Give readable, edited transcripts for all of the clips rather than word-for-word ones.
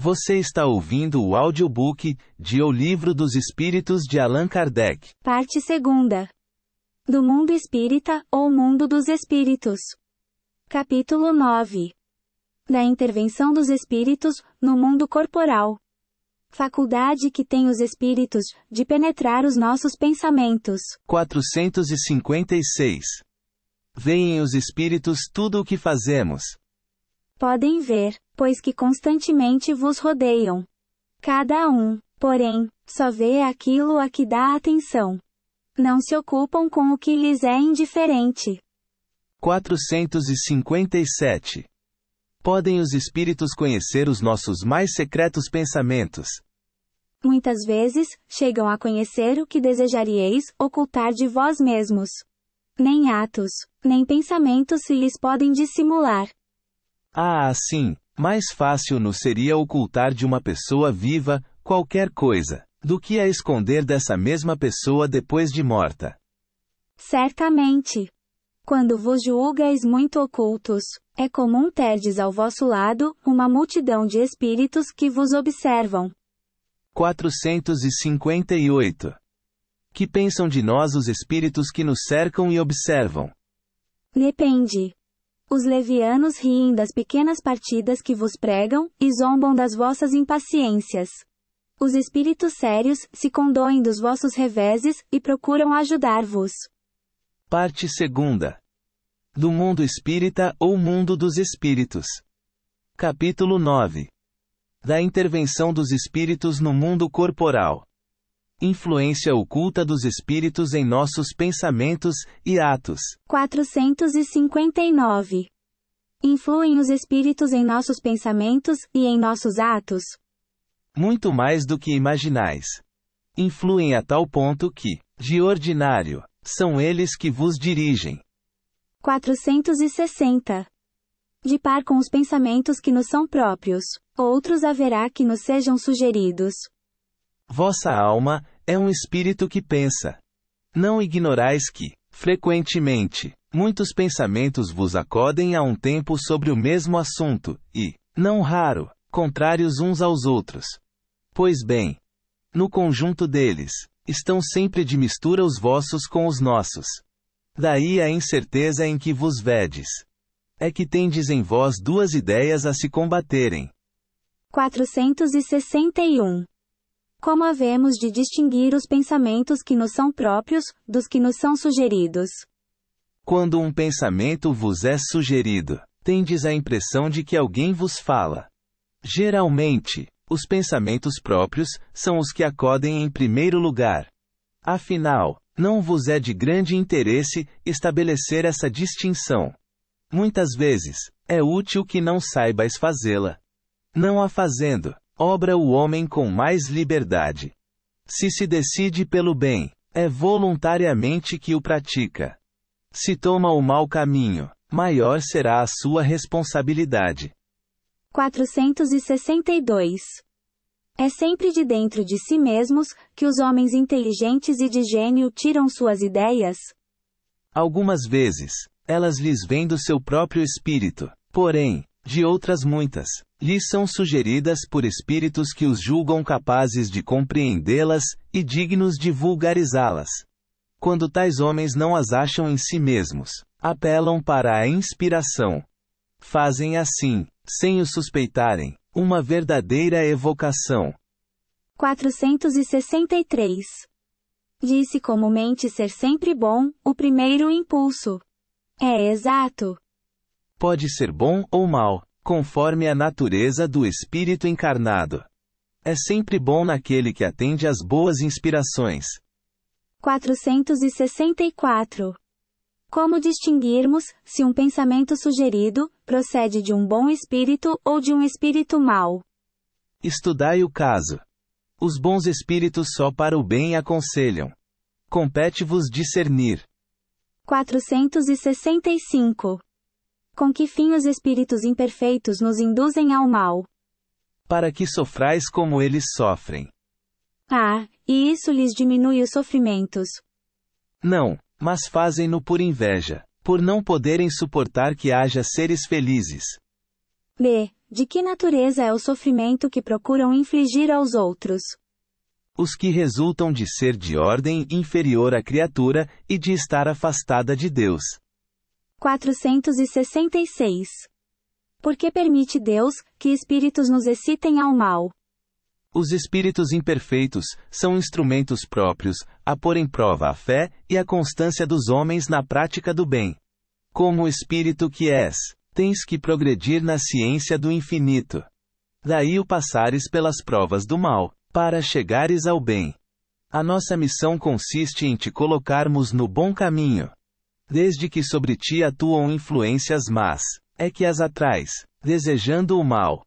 Você está ouvindo o audiobook de O Livro dos Espíritos de Allan Kardec. Parte 2. Do Mundo Espírita, ou Mundo dos Espíritos. Capítulo 9. Da intervenção dos espíritos, no mundo corporal. Faculdade que tem os espíritos, de penetrar os nossos pensamentos. 456. Veem os espíritos tudo o que fazemos. Podem ver, pois que constantemente vos rodeiam. Cada um, porém, só vê aquilo a que dá atenção. Não se ocupam com o que lhes é indiferente. 457. Podem os espíritos conhecer os nossos mais secretos pensamentos. Muitas vezes, chegam a conhecer o que desejaríeis ocultar de vós mesmos. Nem atos, nem pensamentos se lhes podem dissimular. Assim, mais fácil nos seria ocultar de uma pessoa viva, qualquer coisa, do que a esconder dessa mesma pessoa depois de morta. Certamente. Quando vos julgais muito ocultos, é comum terdes ao vosso lado uma multidão de espíritos que vos observam. 458. Que pensam de nós os espíritos que nos cercam e observam? Depende. Os levianos riem das pequenas partidas que vos pregam, e zombam das vossas impaciências. Os espíritos sérios se condoem dos vossos reveses, e procuram ajudar-vos. Parte 2. Do Mundo Espírita ou Mundo dos Espíritos. Capítulo 9. Da intervenção dos espíritos no mundo corporal. Influência oculta dos espíritos em nossos pensamentos e atos. 459. Influem os espíritos em nossos pensamentos e em nossos atos? Muito mais do que imaginais. Influem a tal ponto que, de ordinário, são eles que vos dirigem. 460. De par com os pensamentos que nos são próprios, outros haverá que nos sejam sugeridos. Vossa alma é um espírito que pensa. Não ignorais que, frequentemente, muitos pensamentos vos acodem a um tempo sobre o mesmo assunto, e, não raro, contrários uns aos outros. Pois bem, no conjunto deles, estão sempre de mistura os vossos com os nossos. Daí a incerteza em que vos vedes. É que tendes em vós duas ideias a se combaterem. 461. Como havemos de distinguir os pensamentos que nos são próprios, dos que nos são sugeridos? Quando um pensamento vos é sugerido, tendes a impressão de que alguém vos fala. Geralmente, os pensamentos próprios são os que acodem em primeiro lugar. Afinal, não vos é de grande interesse estabelecer essa distinção. Muitas vezes, é útil que não saibais fazê-la. Não a fazendo, obra o homem com mais liberdade. Se decide pelo bem, é voluntariamente que o pratica. Se toma o mau caminho, maior será a sua responsabilidade. 462. É sempre de dentro de si mesmos que os homens inteligentes e de gênio tiram suas ideias? Algumas vezes, elas lhes vêm do seu próprio espírito, porém, de outras muitas, lhes são sugeridas por espíritos que os julgam capazes de compreendê-las e dignos de vulgarizá-las. Quando tais homens não as acham em si mesmos, apelam para a inspiração. Fazem assim, sem o suspeitarem, uma verdadeira evocação. 463. Disse comumente ser sempre bom, o primeiro impulso. É exato. Pode ser bom ou mal, conforme a natureza do espírito encarnado. É sempre bom naquele que atende às boas inspirações. 464. Como distinguirmos, se um pensamento sugerido, procede de um bom espírito ou de um espírito mau? Estudai o caso. Os bons espíritos só para o bem aconselham. Compete-vos discernir. 465. Com que fim os espíritos imperfeitos nos induzem ao mal? Para que sofrais como eles sofrem. E isso lhes diminui os sofrimentos? Não, mas fazem-no por inveja, por não poderem suportar que haja seres felizes. De que natureza é o sofrimento que procuram infligir aos outros? Os que resultam de ser de ordem inferior à criatura e de estar afastada de Deus. 466. Por que permite Deus que espíritos nos excitem ao mal? Os espíritos imperfeitos são instrumentos próprios a pôr em prova a fé e a constância dos homens na prática do bem. Como espírito que és, tens que progredir na ciência do infinito. Daí o passares pelas provas do mal, para chegares ao bem. A nossa missão consiste em te colocarmos no bom caminho. Desde que sobre ti atuam influências más, é que as atrais, desejando o mal.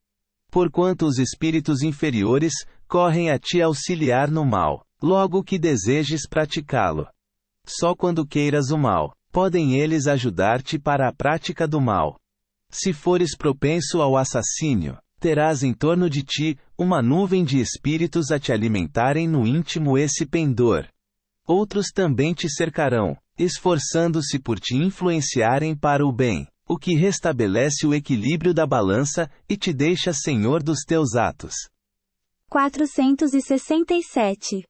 Porquanto os espíritos inferiores correm a te auxiliar no mal, logo que desejes praticá-lo. Só quando queiras o mal, podem eles ajudar-te para a prática do mal. Se fores propenso ao assassínio, terás em torno de ti uma nuvem de espíritos a te alimentarem no íntimo esse pendor. Outros também te cercarão, esforçando-se por te influenciarem para o bem, o que restabelece o equilíbrio da balança e te deixa senhor dos teus atos. 467.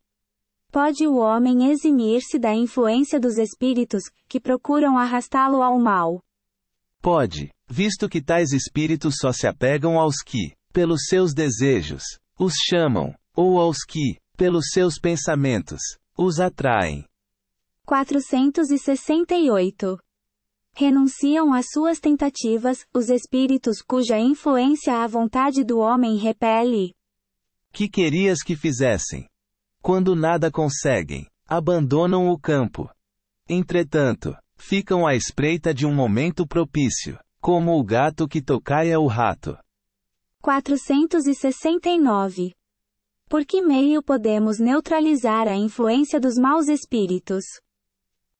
Pode o homem eximir-se da influência dos espíritos que procuram arrastá-lo ao mal? Pode, visto que tais espíritos só se apegam aos que, pelos seus desejos, os chamam, ou aos que, pelos seus pensamentos, os atraem. 468. Renunciam às suas tentativas, os espíritos cuja influência a vontade do homem repele. Que querias que fizessem? Quando nada conseguem, abandonam o campo. Entretanto, ficam à espreita de um momento propício, como o gato que tocaia o rato. 469. Por que meio podemos neutralizar a influência dos maus espíritos?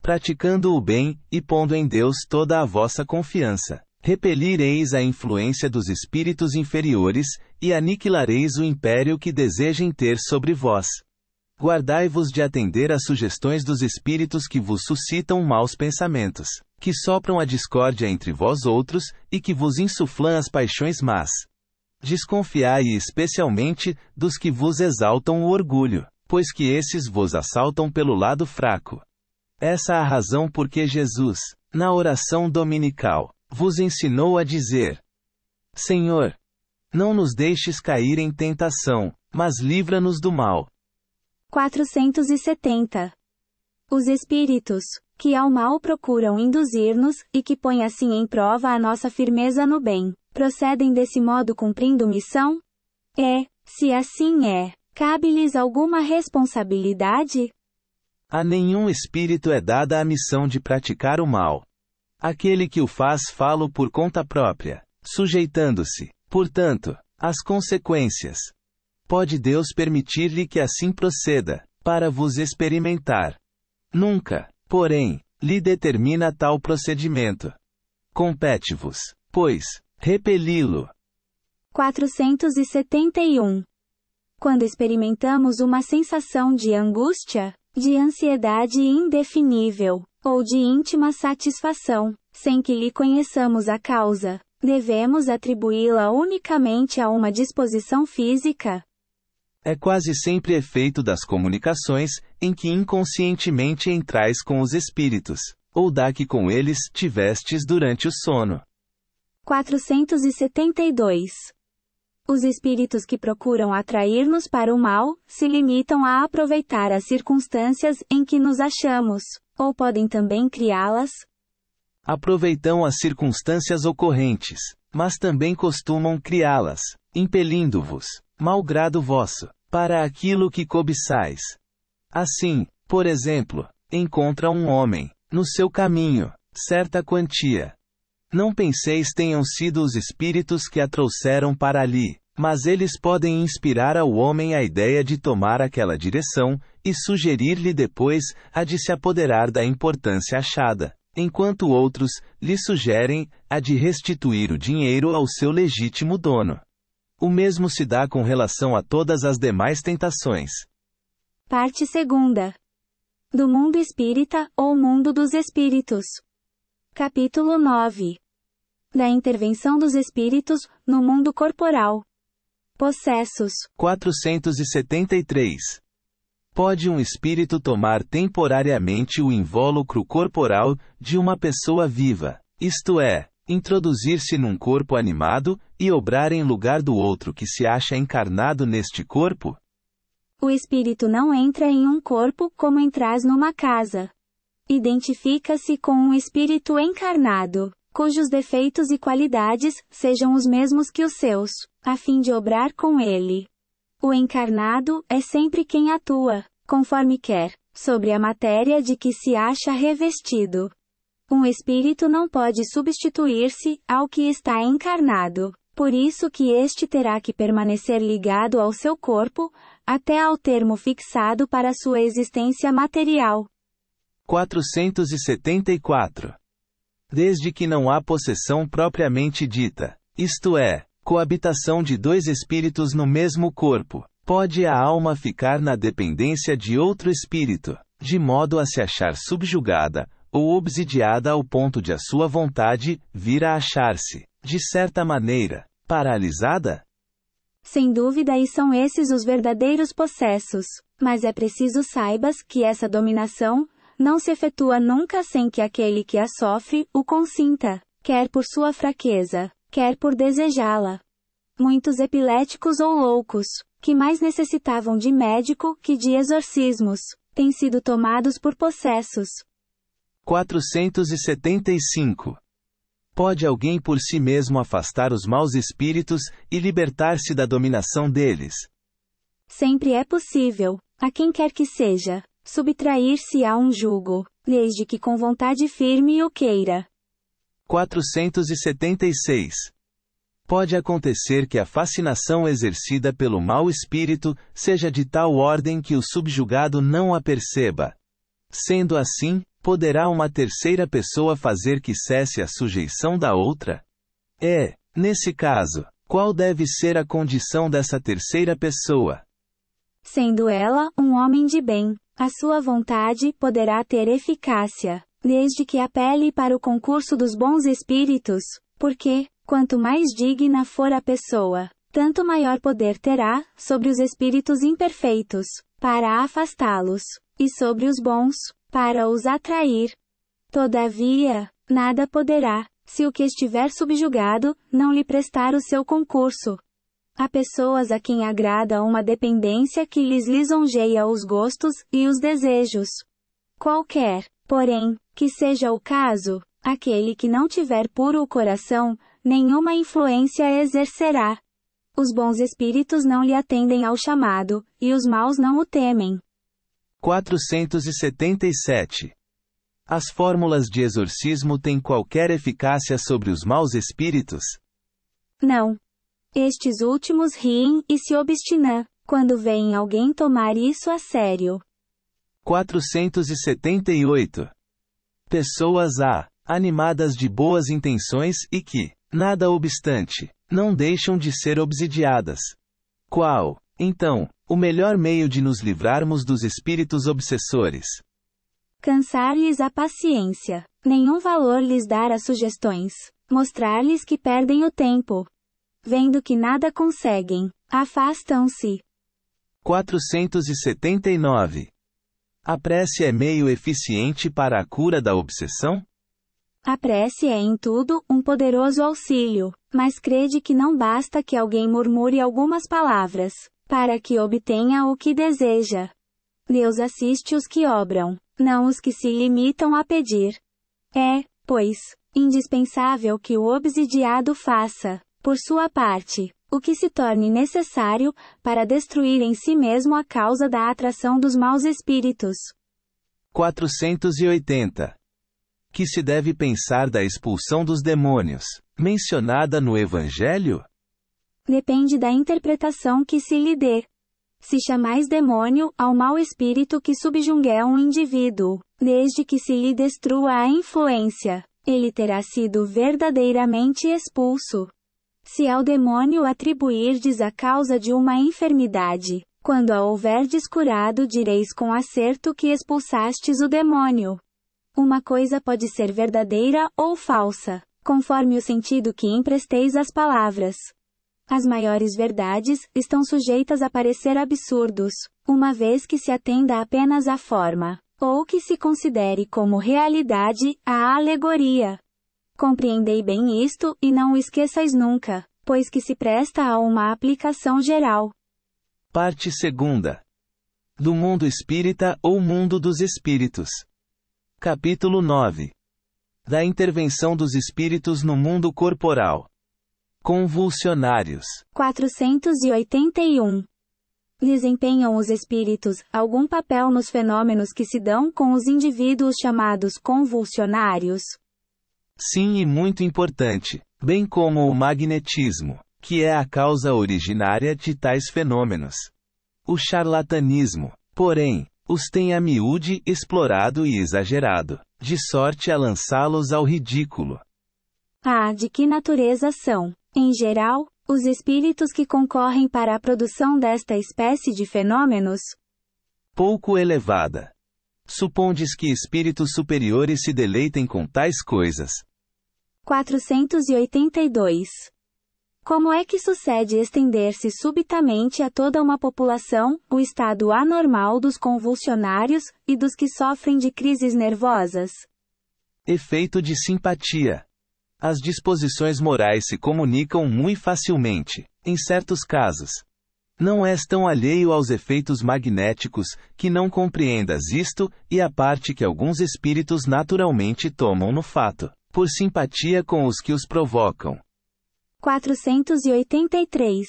Praticando o bem, e pondo em Deus toda a vossa confiança, repelireis a influência dos espíritos inferiores, e aniquilareis o império que desejem ter sobre vós. Guardai-vos de atender às sugestões dos espíritos que vos suscitam maus pensamentos, que sopram a discórdia entre vós outros, e que vos insuflam as paixões más. Desconfiai especialmente dos que vos exaltam o orgulho, pois que esses vos assaltam pelo lado fraco. Essa é a razão por que Jesus, na oração dominical, vos ensinou a dizer: Senhor, não nos deixes cair em tentação, mas livra-nos do mal. 470. Os espíritos, que ao mal procuram induzir-nos, e que põem assim em prova a nossa firmeza no bem, procedem desse modo cumprindo missão? Se assim é, cabe-lhes alguma responsabilidade? A nenhum espírito é dada a missão de praticar o mal. Aquele que o faz fá-lo por conta própria, sujeitando-se, portanto, às consequências. Pode Deus permitir-lhe que assim proceda, para vos experimentar. Nunca, porém, lhe determina tal procedimento. Compete-vos, pois, repeli-lo. 471. Quando experimentamos uma sensação de angústia, de ansiedade indefinível, ou de íntima satisfação, sem que lhe conheçamos a causa, devemos atribuí-la unicamente a uma disposição física? É quase sempre efeito das comunicações, em que inconscientemente entrais com os espíritos, ou da que com eles tivestes durante o sono. 472. Os espíritos que procuram atrair-nos para o mal, se limitam a aproveitar as circunstâncias em que nos achamos, ou podem também criá-las? Aproveitam as circunstâncias ocorrentes, mas também costumam criá-las, impelindo-vos, malgrado vosso, para aquilo que cobiçais. Assim, por exemplo, encontra um homem, no seu caminho, certa quantia. Não penseis tenham sido os espíritos que a trouxeram para ali, mas eles podem inspirar ao homem a ideia de tomar aquela direção, e sugerir-lhe depois a de se apoderar da importância achada, enquanto outros lhe sugerem a de restituir o dinheiro ao seu legítimo dono. O mesmo se dá com relação a todas as demais tentações. Parte 2. Do mundo espírita, ou mundo dos espíritos. Capítulo 9. Da intervenção dos espíritos, no mundo corporal. Possessos. 473. Pode um espírito tomar temporariamente o invólucro corporal de uma pessoa viva, isto é, introduzir-se num corpo animado, e obrar em lugar do outro que se acha encarnado neste corpo? O espírito não entra em um corpo como entras numa casa. Identifica-se com um espírito encarnado, cujos defeitos e qualidades sejam os mesmos que os seus, a fim de obrar com ele. O encarnado é sempre quem atua, conforme quer, sobre a matéria de que se acha revestido. Um espírito não pode substituir-se ao que está encarnado, por isso que este terá que permanecer ligado ao seu corpo, até ao termo fixado para sua existência material. 474. Desde que não há possessão propriamente dita, isto é, coabitação de dois espíritos no mesmo corpo, pode a alma ficar na dependência de outro espírito, de modo a se achar subjugada, ou obsidiada ao ponto de a sua vontade vir a achar-se, de certa maneira, paralisada? Sem dúvida, e são esses os verdadeiros possessos, mas é preciso saibas que essa dominação não se efetua nunca sem que aquele que a sofre o consinta, quer por sua fraqueza, quer por desejá-la. Muitos epiléticos ou loucos, que mais necessitavam de médico que de exorcismos, têm sido tomados por possessos. 475. Pode alguém por si mesmo afastar os maus espíritos e libertar-se da dominação deles? Sempre é possível, a quem quer que seja, subtrair-se a um jugo, desde que com vontade firme o queira. 476. Pode acontecer que a fascinação exercida pelo mau espírito seja de tal ordem que o subjugado não a perceba. Sendo assim, poderá uma terceira pessoa fazer que cesse a sujeição da outra? Nesse caso, qual deve ser a condição dessa terceira pessoa? Sendo ela um homem de bem, a sua vontade poderá ter eficácia, desde que apele para o concurso dos bons espíritos, porque, quanto mais digna for a pessoa, tanto maior poder terá sobre os espíritos imperfeitos, para afastá-los, e sobre os bons, para os atrair. Todavia, nada poderá, se o que estiver subjugado, não lhe prestar o seu concurso. Há pessoas a quem agrada uma dependência que lhes lisonjeia os gostos e os desejos. Qualquer, porém, que seja o caso, aquele que não tiver puro o coração, nenhuma influência exercerá. Os bons espíritos não lhe atendem ao chamado, e os maus não o temem. 477. As fórmulas de exorcismo têm qualquer eficácia sobre os maus espíritos? Não. Estes últimos riem e se obstinam, quando veem alguém tomar isso a sério. 478. Pessoas animadas de boas intenções e que, nada obstante, não deixam de ser obsidiadas. Qual, então, o melhor meio de nos livrarmos dos espíritos obsessores? Cansar-lhes a paciência. Nenhum valor lhes dar as sugestões. Mostrar-lhes que perdem o tempo. Vendo que nada conseguem, afastam-se. 479. A prece é meio eficiente para a cura da obsessão? A prece é em tudo um poderoso auxílio, mas crede que não basta que alguém murmure algumas palavras, para que obtenha o que deseja. Deus assiste os que obram, não os que se limitam a pedir. É, pois, indispensável que o obsidiado faça, por sua parte, o que se torne necessário, para destruir em si mesmo a causa da atração dos maus espíritos. 480. Que se deve pensar da expulsão dos demônios, mencionada no Evangelho? Depende da interpretação que se lhe dê. Se chamais demônio ao mau espírito que subjungue um indivíduo, desde que se lhe destrua a influência, ele terá sido verdadeiramente expulso. Se ao demônio atribuirdes a causa de uma enfermidade, quando a houverdes curado direis com acerto que expulsastes o demônio. Uma coisa pode ser verdadeira ou falsa, conforme o sentido que empresteis às palavras. As maiores verdades estão sujeitas a parecer absurdos, uma vez que se atenda apenas à forma, ou que se considere como realidade a alegoria. Compreendei bem isto e não o esqueçais nunca, pois que se presta a uma aplicação geral. Parte 2. Do mundo espírita ou mundo dos espíritos. Capítulo 9. Da intervenção dos espíritos no mundo corporal. Convulsionários. 481. Desempenham os espíritos algum papel nos fenômenos que se dão com os indivíduos chamados convulsionários? Sim, e muito importante, bem como o magnetismo, que é a causa originária de tais fenômenos. O charlatanismo, porém, os tem a miúde explorado e exagerado, de sorte a lançá-los ao ridículo. De que natureza são, em geral, os espíritos que concorrem para a produção desta espécie de fenômenos? Pouco elevada. Supondes que espíritos superiores se deleitem com tais coisas. 482. Como é que sucede estender-se subitamente a toda uma população, o estado anormal dos convulsionários, e dos que sofrem de crises nervosas? Efeito de simpatia. As disposições morais se comunicam muito facilmente, em certos casos. Não és tão alheio aos efeitos magnéticos, que não compreendas isto, e a parte que alguns espíritos naturalmente tomam no fato, por simpatia com os que os provocam. 483.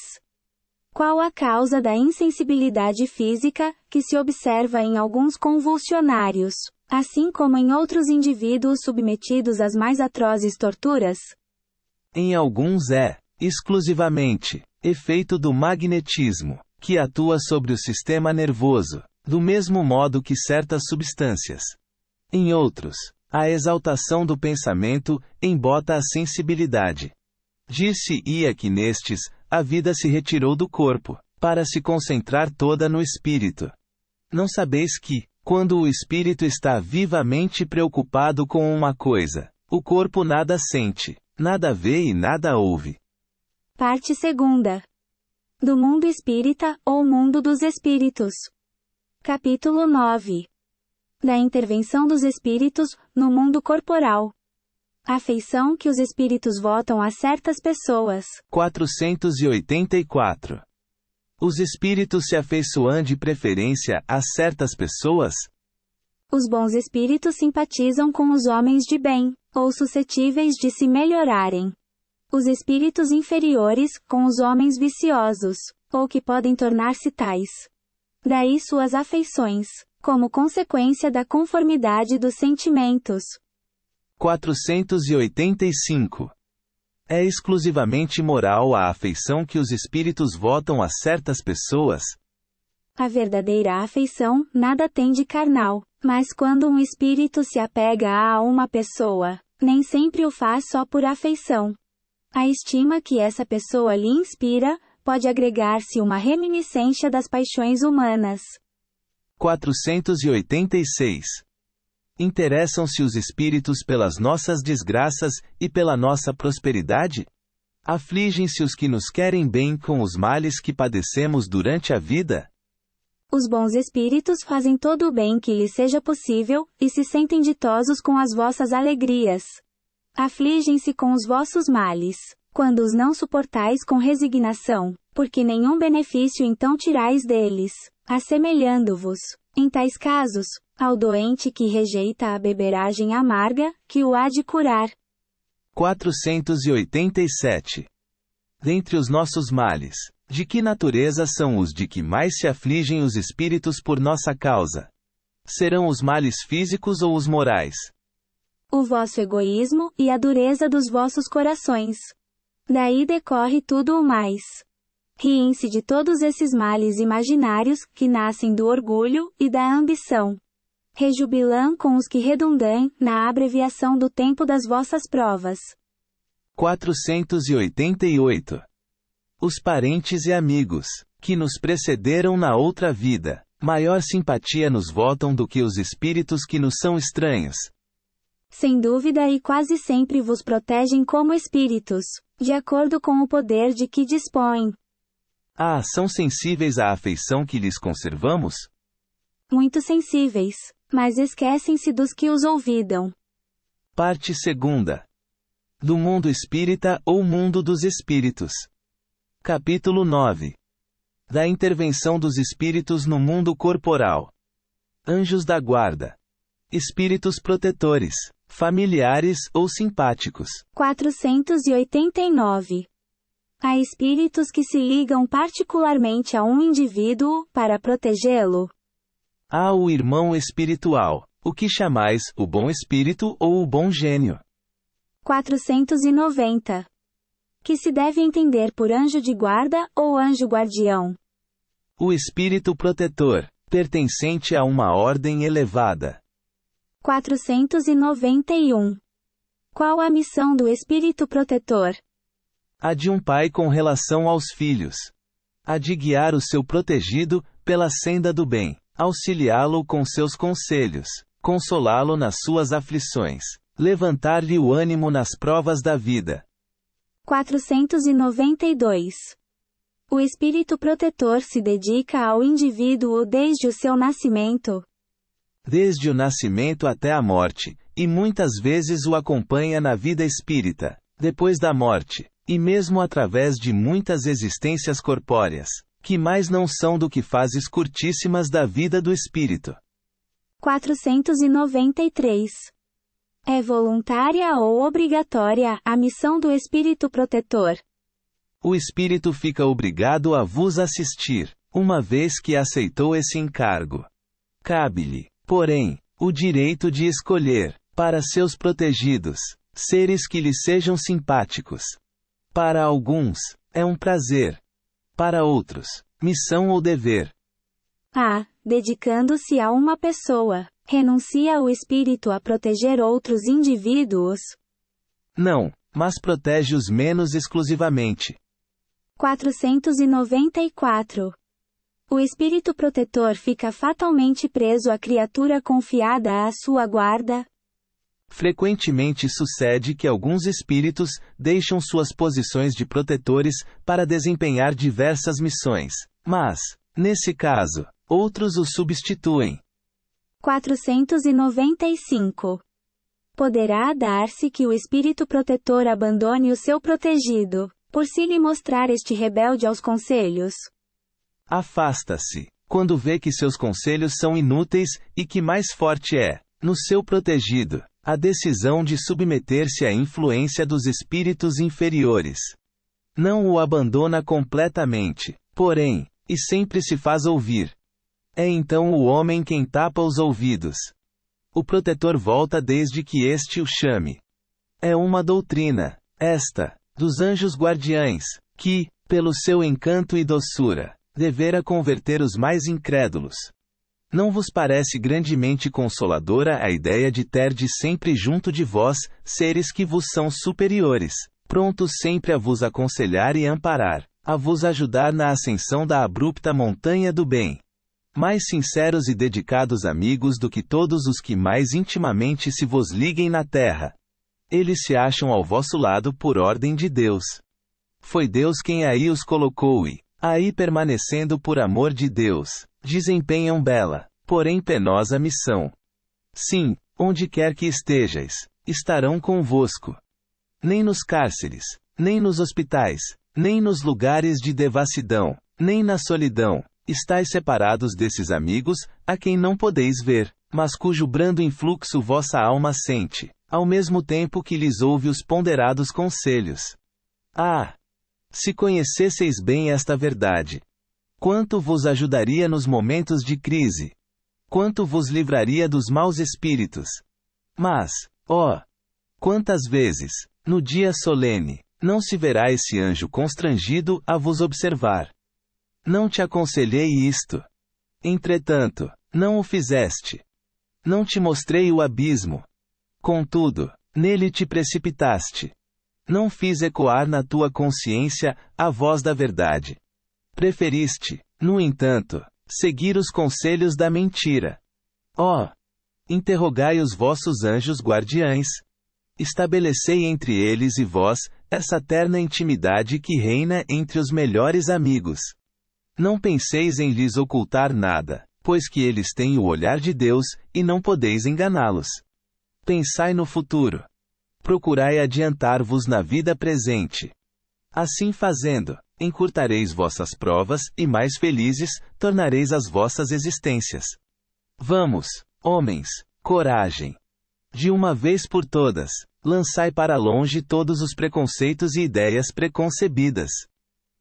Qual a causa da insensibilidade física, que se observa em alguns convulsionários, assim como em outros indivíduos submetidos às mais atrozes torturas? Em alguns exclusivamente, efeito do magnetismo, que atua sobre o sistema nervoso, do mesmo modo que certas substâncias. Em outros, a exaltação do pensamento embota a sensibilidade. Dir-se-ia que nestes, a vida se retirou do corpo, para se concentrar toda no espírito. Não sabeis que, quando o espírito está vivamente preocupado com uma coisa, o corpo nada sente, nada vê e nada ouve. Parte 2. Do mundo espírita ou mundo dos espíritos. Capítulo 9. Da intervenção dos espíritos no mundo corporal. Afeição que os espíritos votam a certas pessoas. 484. Os espíritos se afeiçoam de preferência a certas pessoas? Os bons espíritos simpatizam com os homens de bem, ou suscetíveis de se melhorarem. Os espíritos inferiores, com os homens viciosos, ou que podem tornar-se tais. Daí suas afeições, como consequência da conformidade dos sentimentos. 485. É exclusivamente moral a afeição que os espíritos votam a certas pessoas? A verdadeira afeição nada tem de carnal, mas quando um espírito se apega a uma pessoa, nem sempre o faz só por afeição. A estima que essa pessoa lhe inspira, pode agregar-se uma reminiscência das paixões humanas. 486. Interessam-se os espíritos pelas nossas desgraças e pela nossa prosperidade? Afligem-se os que nos querem bem com os males que padecemos durante a vida? Os bons espíritos fazem todo o bem que lhes seja possível, e se sentem ditosos com as vossas alegrias. Afligem-se com os vossos males, quando os não suportais com resignação, porque nenhum benefício então tirais deles, assemelhando-vos, em tais casos, ao doente que rejeita a beberagem amarga, que o há de curar. 487. Dentre os nossos males, de que natureza são os de que mais se afligem os espíritos por nossa causa? Serão os males físicos ou os morais? O vosso egoísmo e a dureza dos vossos corações. Daí decorre tudo o mais. Riem-se de todos esses males imaginários, que nascem do orgulho e da ambição. Rejubilam com os que redundam na abreviação do tempo das vossas provas. 488. Os parentes e amigos, que nos precederam na outra vida, maior simpatia nos votam do que os espíritos que nos são estranhos. Sem dúvida e quase sempre vos protegem como espíritos, de acordo com o poder de que dispõem. São sensíveis à afeição que lhes conservamos? Muito sensíveis, mas esquecem-se dos que os olvidam. Parte 2. Do mundo espírita ou mundo dos espíritos. Capítulo 9. Da intervenção dos espíritos no mundo corporal. Anjos da guarda. Espíritos protetores, familiares ou simpáticos. 489. Há espíritos que se ligam particularmente a um indivíduo, para protegê-lo. Há o irmão espiritual, o que chamais o bom espírito ou o bom gênio. 490. Que se deve entender por anjo de guarda ou anjo guardião. O espírito protetor, pertencente a uma ordem elevada. 491. Qual a missão do espírito protetor? A de um pai com relação aos filhos. A de guiar o seu protegido pela senda do bem, auxiliá-lo com seus conselhos, consolá-lo nas suas aflições, levantar-lhe o ânimo nas provas da vida. 492. O espírito protetor se dedica ao indivíduo desde o seu nascimento. Desde o nascimento até a morte, e muitas vezes o acompanha na vida espírita, depois da morte, e mesmo através de muitas existências corpóreas, que mais não são do que fases curtíssimas da vida do espírito. 493. É voluntária ou obrigatória a missão do espírito protetor? O espírito fica obrigado a vos assistir, uma vez que aceitou esse encargo. Cabe-lhe, porém, o direito de escolher, para seus protegidos, seres que lhe sejam simpáticos. Para alguns, é um prazer. Para outros, missão ou dever. Dedicando-se a uma pessoa, renuncia o espírito a proteger outros indivíduos? Não, mas protege-os menos exclusivamente. 494. O espírito protetor fica fatalmente preso à criatura confiada à sua guarda? Frequentemente sucede que alguns espíritos deixam suas posições de protetores para desempenhar diversas missões, mas, nesse caso, outros os substituem. 495. Poderá dar-se que o espírito protetor abandone o seu protegido, por se lhe mostrar este rebelde aos conselhos? Afasta-se, quando vê que seus conselhos são inúteis e que mais forte é, no seu protegido, a decisão de submeter-se à influência dos espíritos inferiores. Não o abandona completamente, porém, e sempre se faz ouvir. É então o homem quem tapa os ouvidos. O protetor volta desde que este o chame. É uma doutrina, esta, dos anjos guardiães, que, pelo seu encanto e doçura, devera converter os mais incrédulos. Não vos parece grandemente consoladora a ideia de terdes sempre junto de vós, seres que vos são superiores, prontos sempre a vos aconselhar e amparar, a vos ajudar na ascensão da abrupta montanha do bem? Mais sinceros e dedicados amigos do que todos os que mais intimamente se vos liguem na terra. Eles se acham ao vosso lado por ordem de Deus. Foi Deus quem aí os colocou e, aí permanecendo por amor de Deus, desempenham bela, porém penosa missão. Sim, onde quer que estejais, estarão convosco. Nem nos cárceres, nem nos hospitais, nem nos lugares de devassidão, nem na solidão, estáis separados desses amigos, a quem não podeis ver, mas cujo brando influxo vossa alma sente, ao mesmo tempo que lhes ouve os ponderados conselhos. Se conhecesseis bem esta verdade, quanto vos ajudaria nos momentos de crise? Quanto vos livraria dos maus espíritos? Mas, quantas vezes, no dia solene, não se verá esse anjo constrangido a vos observar? Não te aconselhei isto. Entretanto, não o fizeste. Não te mostrei o abismo. Contudo, nele te precipitaste. Não fiz ecoar na tua consciência a voz da verdade. Preferiste, no entanto, seguir os conselhos da mentira. Interrogai os vossos anjos guardiães. Estabelecei entre eles e vós, essa terna intimidade que reina entre os melhores amigos. Não penseis em lhes ocultar nada, pois que eles têm o olhar de Deus, e não podeis enganá-los. Pensai no futuro. Procurai adiantar-vos na vida presente. Assim fazendo, encurtareis vossas provas, e mais felizes, tornareis as vossas existências. Vamos, homens, coragem! De uma vez por todas, lançai para longe todos os preconceitos e ideias preconcebidas.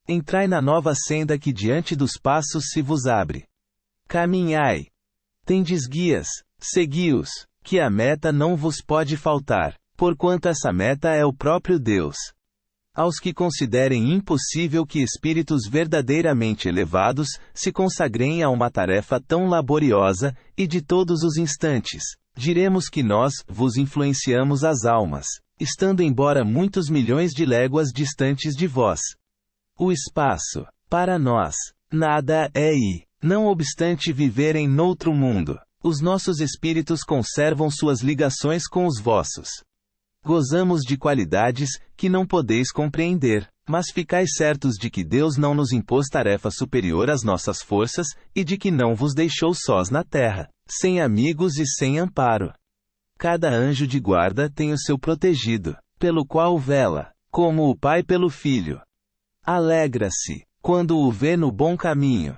Entrai na nova senda que diante dos passos se vos abre. Caminhai. Tendes guias, segui-os, que a meta não vos pode faltar, porquanto essa meta é o próprio Deus. Aos que considerem impossível que espíritos verdadeiramente elevados se consagrem a uma tarefa tão laboriosa, e de todos os instantes, diremos que nós vos influenciamos as almas, estando embora muitos milhões de léguas distantes de vós. O espaço, para nós, nada é e, não obstante viverem noutro mundo, os nossos espíritos conservam suas ligações com os vossos. Gozamos de qualidades que não podeis compreender, mas ficais certos de que Deus não nos impôs tarefa superior às nossas forças, e de que não vos deixou sós na terra, sem amigos e sem amparo. Cada anjo de guarda tem o seu protegido, pelo qual vela, como o pai pelo filho. Alegra-se, quando o vê no bom caminho.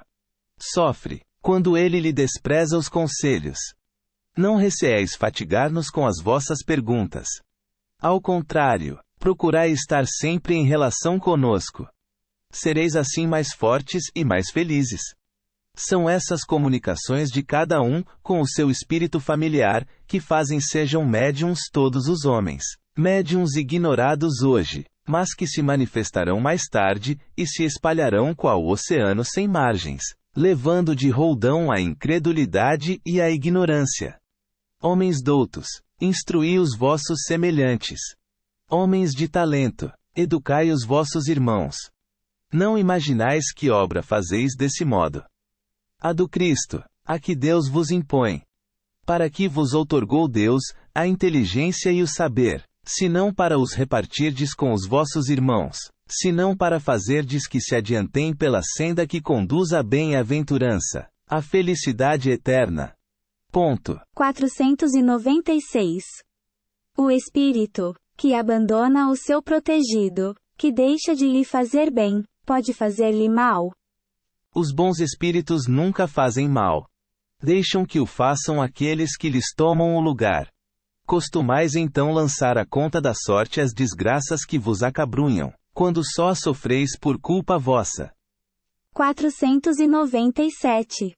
Sofre, quando ele lhe despreza os conselhos. Não receeis fatigar-nos com as vossas perguntas. Ao contrário, procurai estar sempre em relação conosco. Sereis assim mais fortes e mais felizes. São essas comunicações de cada um, com o seu espírito familiar, que fazem sejam médiuns todos os homens. Médiuns ignorados hoje, mas que se manifestarão mais tarde, e se espalharão qual oceano sem margens, levando de roldão a incredulidade e a ignorância. Homens doutos, instruí os vossos semelhantes. Homens de talento, educai os vossos irmãos. Não imaginais que obra fazeis desse modo. A do Cristo, a que Deus vos impõe. Para que vos outorgou Deus, a inteligência e o saber, senão para os repartirdes com os vossos irmãos, senão para fazerdes que se adiantem pela senda que conduz à bem-aventurança, à felicidade eterna. Ponto. 496. O espírito, que abandona o seu protegido, que deixa de lhe fazer bem, pode fazer-lhe mal? Os bons espíritos nunca fazem mal. Deixam que o façam aqueles que lhes tomam o lugar. Costumais então lançar à conta da sorte as desgraças que vos acabrunham, quando só as sofreis por culpa vossa. 497.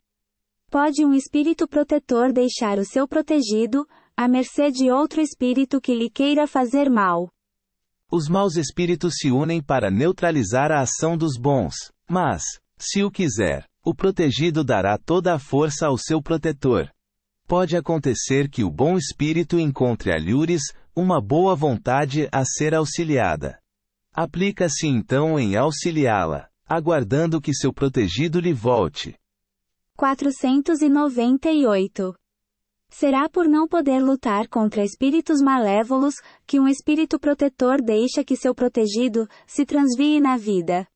Pode um espírito protetor deixar o seu protegido, à mercê de outro espírito que lhe queira fazer mal? Os maus espíritos se unem para neutralizar a ação dos bons, mas, se o quiser, o protegido dará toda a força ao seu protetor. Pode acontecer que o bom espírito encontre alhures, uma boa vontade a ser auxiliada. Aplica-se então em auxiliá-la, aguardando que seu protegido lhe volte. 498. Será por não poder lutar contra espíritos malévolos, que um espírito protetor deixa que seu protegido se transvie na vida?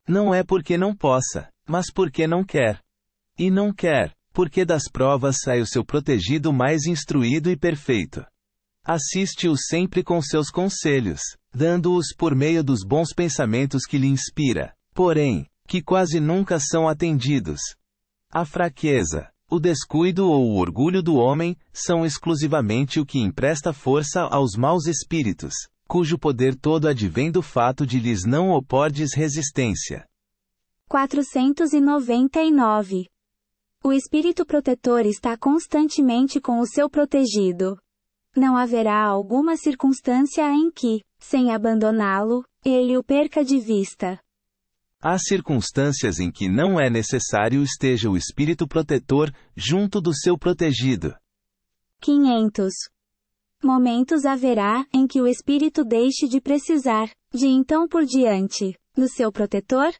Não é porque não possa, mas porque não quer. E não quer, porque das provas sai o seu protegido mais instruído e perfeito. Assiste-o sempre com seus conselhos, dando-os por meio dos bons pensamentos que lhe inspira, porém, que quase nunca são atendidos. A fraqueza, o descuido ou o orgulho do homem, são exclusivamente o que empresta força aos maus espíritos, cujo poder todo advém do fato de lhes não opordes resistência. 499. O espírito protetor está constantemente com o seu protegido. Não haverá alguma circunstância em que, sem abandoná-lo, ele o perca de vista. Há circunstâncias em que não é necessário esteja o espírito protetor junto do seu protegido. 500. Momentos haverá em que o espírito deixe de precisar, de então por diante, do seu protetor?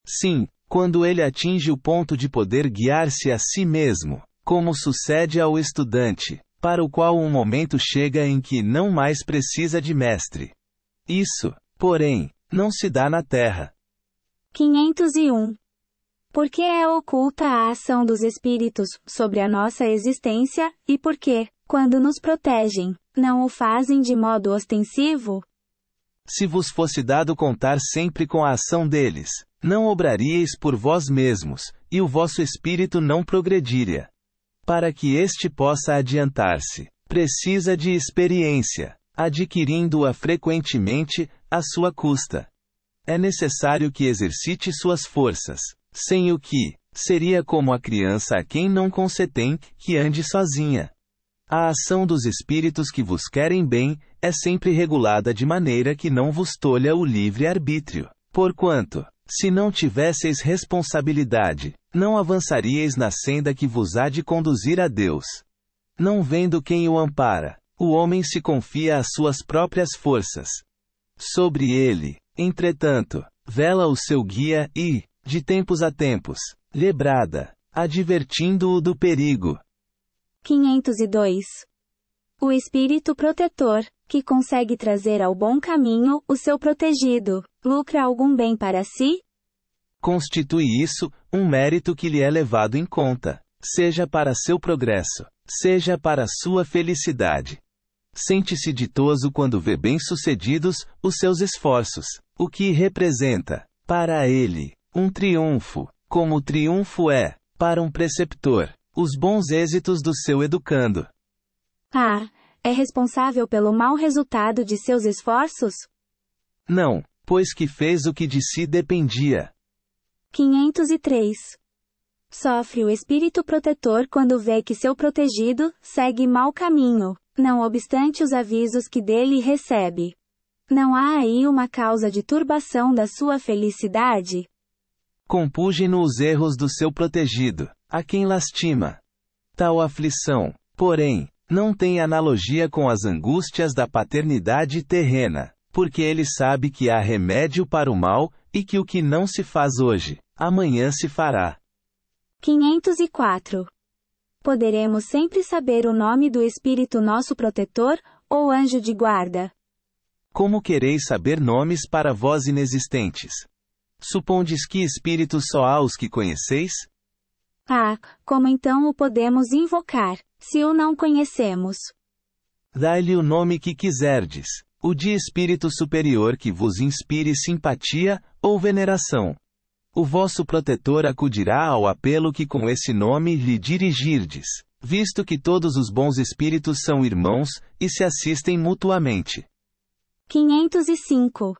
Sim, quando ele atinge o ponto de poder guiar-se a si mesmo, Como sucede ao estudante, para o qual um momento chega em que não mais precisa de mestre. Isso, porém, não se dá na Terra. 501. Por que é oculta a ação dos espíritos sobre a nossa existência, e por que, quando nos protegem, não o fazem de modo ostensivo? Se vos fosse dado contar sempre com a ação deles, não obraríeis por vós mesmos, e o vosso espírito não progrediria. Para que este possa adiantar-se, precisa de experiência, adquirindo-a frequentemente, à sua custa. É necessário que exercite suas forças, sem o que, seria como a criança a quem não concedem que ande sozinha. A ação dos espíritos que vos querem bem, é sempre regulada de maneira que não vos tolha o livre-arbítrio. Porquanto, se não tivesseis responsabilidade, não avançaríeis na senda que vos há de conduzir a Deus. Não vendo quem o ampara, o homem se confia às suas próprias forças. Sobre ele, entretanto, vela o seu guia e, de tempos a tempos, lhe brada, advertindo-o do perigo. 502. O espírito protetor, que consegue trazer ao bom caminho o seu protegido, lucra algum bem para si? Constitui isso um mérito que lhe é levado em conta, seja para seu progresso, seja para sua felicidade. Sente-se ditoso quando vê bem-sucedidos os seus esforços, o que representa, para ele, um triunfo, como o triunfo é, para um preceptor, os bons êxitos do seu educando. É responsável pelo mau resultado de seus esforços? Não, pois que fez o que de si dependia. 503. Sofre o espírito protetor quando vê que seu protegido segue mau caminho, não obstante os avisos que dele recebe. Não há aí uma causa de turbação da sua felicidade? Compugne-no os erros do seu protegido, a quem lastima. Tal aflição, porém, não tem analogia com as angústias da paternidade terrena, porque ele sabe que há remédio para o mal, e que o que não se faz hoje, amanhã se fará. 504. Poderemos sempre saber o nome do Espírito nosso protetor, ou anjo de guarda? Como quereis saber nomes para vós inexistentes? Supondes que espíritos só há os que conheceis? Como então o podemos invocar, se o não conhecemos? Dai-lhe o nome que quiserdes, o de espírito superior que vos inspire simpatia, ou veneração. O vosso protetor acudirá ao apelo que com esse nome lhe dirigirdes, visto que todos os bons espíritos são irmãos, e se assistem mutuamente. 505.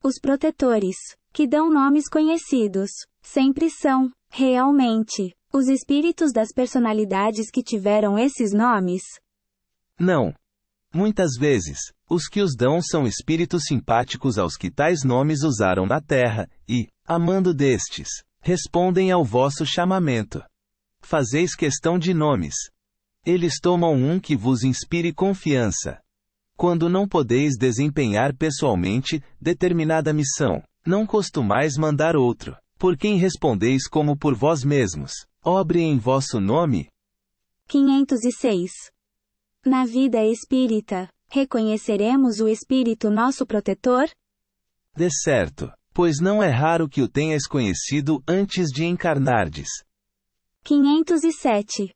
Os protetores, que dão nomes conhecidos, sempre são, realmente, os espíritos das personalidades que tiveram esses nomes? Não. Muitas vezes, os que os dão são espíritos simpáticos aos que tais nomes usaram na terra, e, amando destes, respondem ao vosso chamamento. Fazeis questão de nomes. Eles tomam um que vos inspire confiança. Quando não podeis desempenhar pessoalmente determinada missão, não costumais mandar outro, por quem respondeis como por vós mesmos, obre em vosso nome? 506. Na vida espírita, reconheceremos o Espírito nosso protetor? De certo, pois não é raro que o tenhas conhecido antes de encarnardes. 507.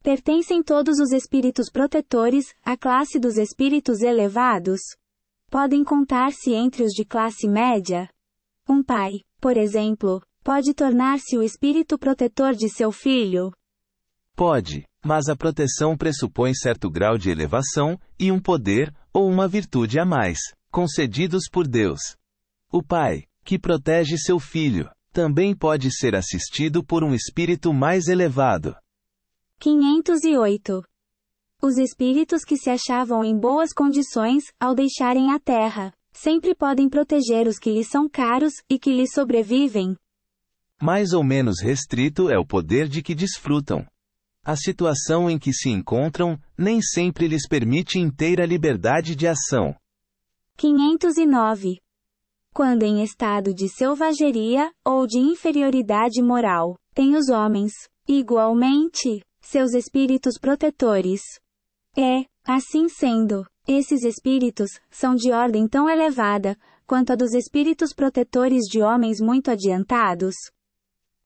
Pertencem todos os espíritos protetores à classe dos espíritos elevados? Podem contar-se entre os de classe média? Um pai, por exemplo, pode tornar-se o espírito protetor de seu filho? Pode, mas a proteção pressupõe certo grau de elevação, e um poder, ou uma virtude a mais, concedidos por Deus. O pai, que protege seu filho, também pode ser assistido por um espírito mais elevado. 508. Os espíritos que se achavam em boas condições, ao deixarem a Terra, sempre podem proteger os que lhes são caros, e que lhes sobrevivem? Mais ou menos restrito é o poder de que desfrutam. A situação em que se encontram, nem sempre lhes permite inteira liberdade de ação. 509. Quando em estado de selvageria, ou de inferioridade moral, têm os homens, igualmente, seus espíritos protetores. Assim sendo, esses espíritos são de ordem tão elevada quanto a dos espíritos protetores de homens muito adiantados.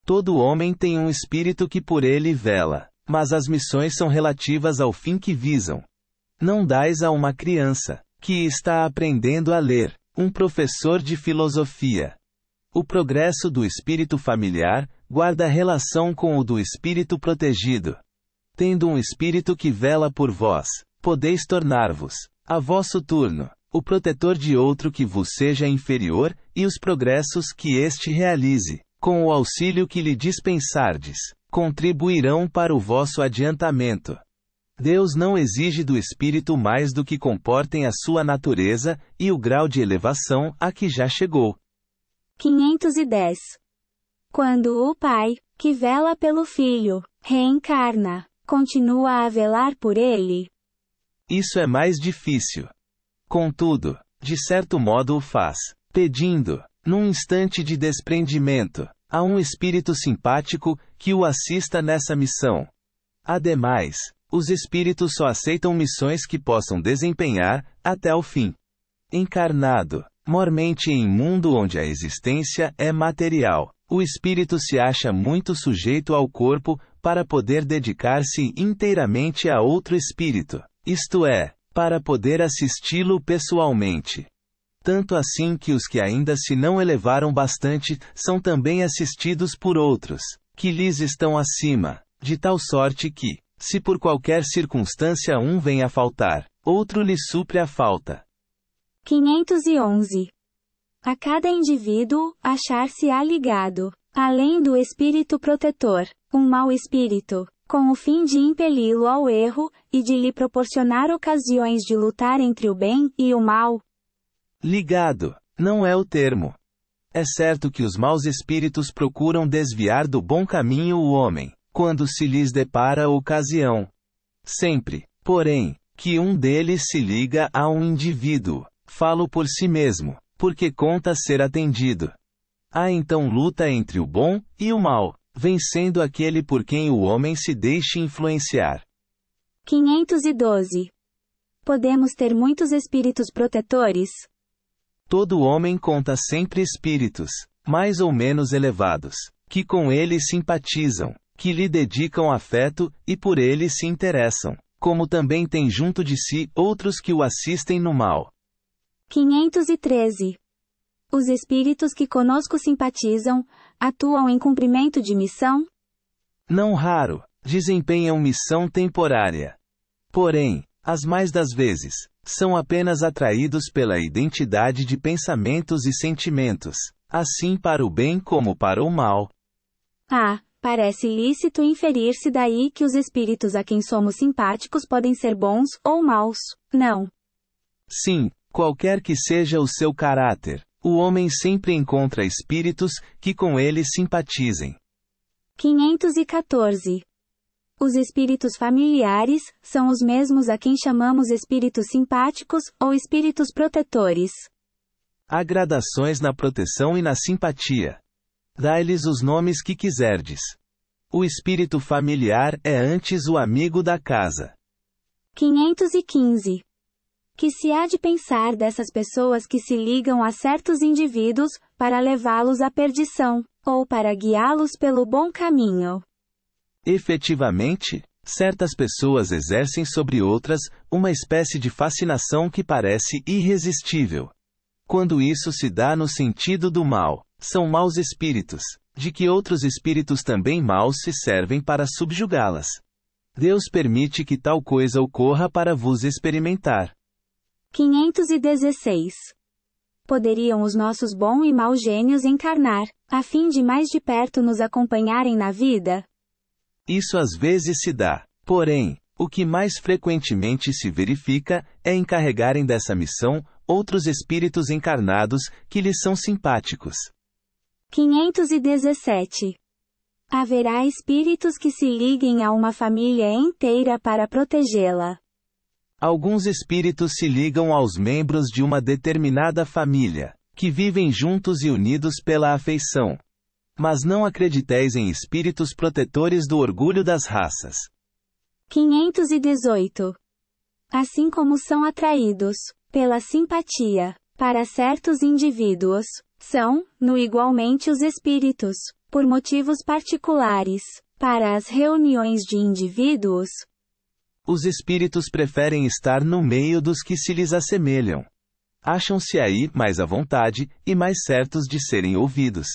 Todo homem tem um espírito que por ele vela, mas as missões são relativas ao fim que visam. Não dais a uma criança, que está aprendendo a ler, um professor de filosofia. O progresso do espírito familiar guarda relação com o do espírito protegido. Tendo um espírito que vela por vós, podeis tornar-vos, a vosso turno, o protetor de outro que vos seja inferior, e os progressos que este realize, com o auxílio que lhe dispensardes, contribuirão para o vosso adiantamento. Deus não exige do espírito mais do que comportem a sua natureza e o grau de elevação a que já chegou. 510. Quando o Pai, que vela pelo Filho, reencarna, continua a velar por ele? Isso é mais difícil. Contudo, de certo modo o faz, pedindo, num instante de desprendimento, a um espírito simpático que o assista nessa missão. Ademais, os espíritos só aceitam missões que possam desempenhar, até o fim. Encarnado, mormente em mundo onde a existência é material, o espírito se acha muito sujeito ao corpo, para poder dedicar-se inteiramente a outro espírito, isto é, para poder assisti-lo pessoalmente. Tanto assim que os que ainda se não elevaram bastante, são também assistidos por outros, que lhes estão acima, de tal sorte que, se por qualquer circunstância um vem a faltar, outro lhe supre a falta. 511. A cada indivíduo, achar-se-á ligado, além do espírito protetor, um mau espírito, com o fim de impeli-lo ao erro, e de lhe proporcionar ocasiões de lutar entre o bem e o mal. Ligado, não é o termo. É certo que os maus espíritos procuram desviar do bom caminho o homem, quando se lhes depara a ocasião. Sempre, porém, que um deles se liga a um indivíduo, falo por si mesmo, porque conta ser atendido. Há então luta entre o bom e o mal, vencendo aquele por quem o homem se deixe influenciar. 512. Podemos ter muitos espíritos protetores? Todo homem conta sempre espíritos, mais ou menos elevados, que com ele simpatizam, que lhe dedicam afeto, e por ele se interessam, como também tem junto de si outros que o assistem no mal. 513. Os espíritos que conosco simpatizam, atuam em cumprimento de missão? Não raro, desempenham missão temporária. Porém, as mais das vezes, são apenas atraídos pela identidade de pensamentos e sentimentos, assim para o bem como para o mal. Parece lícito inferir-se daí que os espíritos a quem somos simpáticos podem ser bons ou maus, não? Sim, qualquer que seja o seu caráter, o homem sempre encontra espíritos que com ele simpatizem. 514. Os espíritos familiares são os mesmos a quem chamamos espíritos simpáticos ou espíritos protetores. Há gradações na proteção e na simpatia. Dai-lhes os nomes que quiserdes. O espírito familiar é antes o amigo da casa. 515. Que se há de pensar dessas pessoas que se ligam a certos indivíduos, para levá-los à perdição, ou para guiá-los pelo bom caminho? Efetivamente, certas pessoas exercem sobre outras uma espécie de fascinação que parece irresistível. Quando isso se dá no sentido do mal, são maus espíritos, de que outros espíritos também maus se servem para subjugá-las. Deus permite que tal coisa ocorra para vos experimentar. 516. Poderiam os nossos bom e mau gênios encarnar, a fim de mais de perto nos acompanharem na vida? Isso às vezes se dá, porém, o que mais frequentemente se verifica é encarregarem dessa missão outros espíritos encarnados que lhes são simpáticos. 517. Haverá espíritos que se liguem a uma família inteira para protegê-la. Alguns espíritos se ligam aos membros de uma determinada família, que vivem juntos e unidos pela afeição. Mas não acrediteis em espíritos protetores do orgulho das raças. 518. Assim como são atraídos, pela simpatia, para certos indivíduos, são, no igualmente os espíritos, por motivos particulares, para as reuniões de indivíduos. Os espíritos preferem estar no meio dos que se lhes assemelham. Acham-se aí mais à vontade e mais certos de serem ouvidos.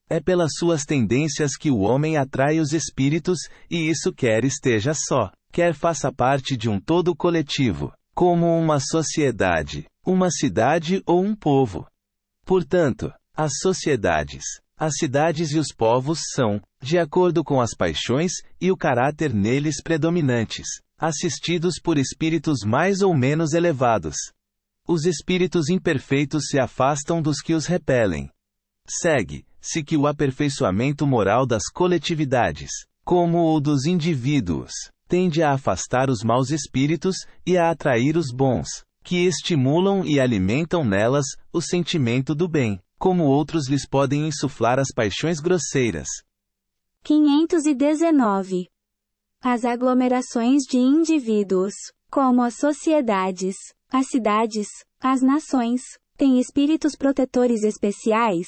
É pelas suas tendências que o homem atrai os espíritos, e isso quer esteja só, quer faça parte de um todo coletivo, como uma sociedade, uma cidade ou um povo. Portanto, as sociedades, as cidades e os povos são, de acordo com as paixões e o caráter neles predominantes, assistidos por espíritos mais ou menos elevados. Os espíritos imperfeitos se afastam dos que os repelem. Segue-se que o aperfeiçoamento moral das coletividades, como o dos indivíduos, tende a afastar os maus espíritos e a atrair os bons, que estimulam e alimentam nelas o sentimento do bem, como outros lhes podem insuflar as paixões grosseiras. 519. As aglomerações de indivíduos, como as sociedades, as cidades, as nações, têm espíritos protetores especiais?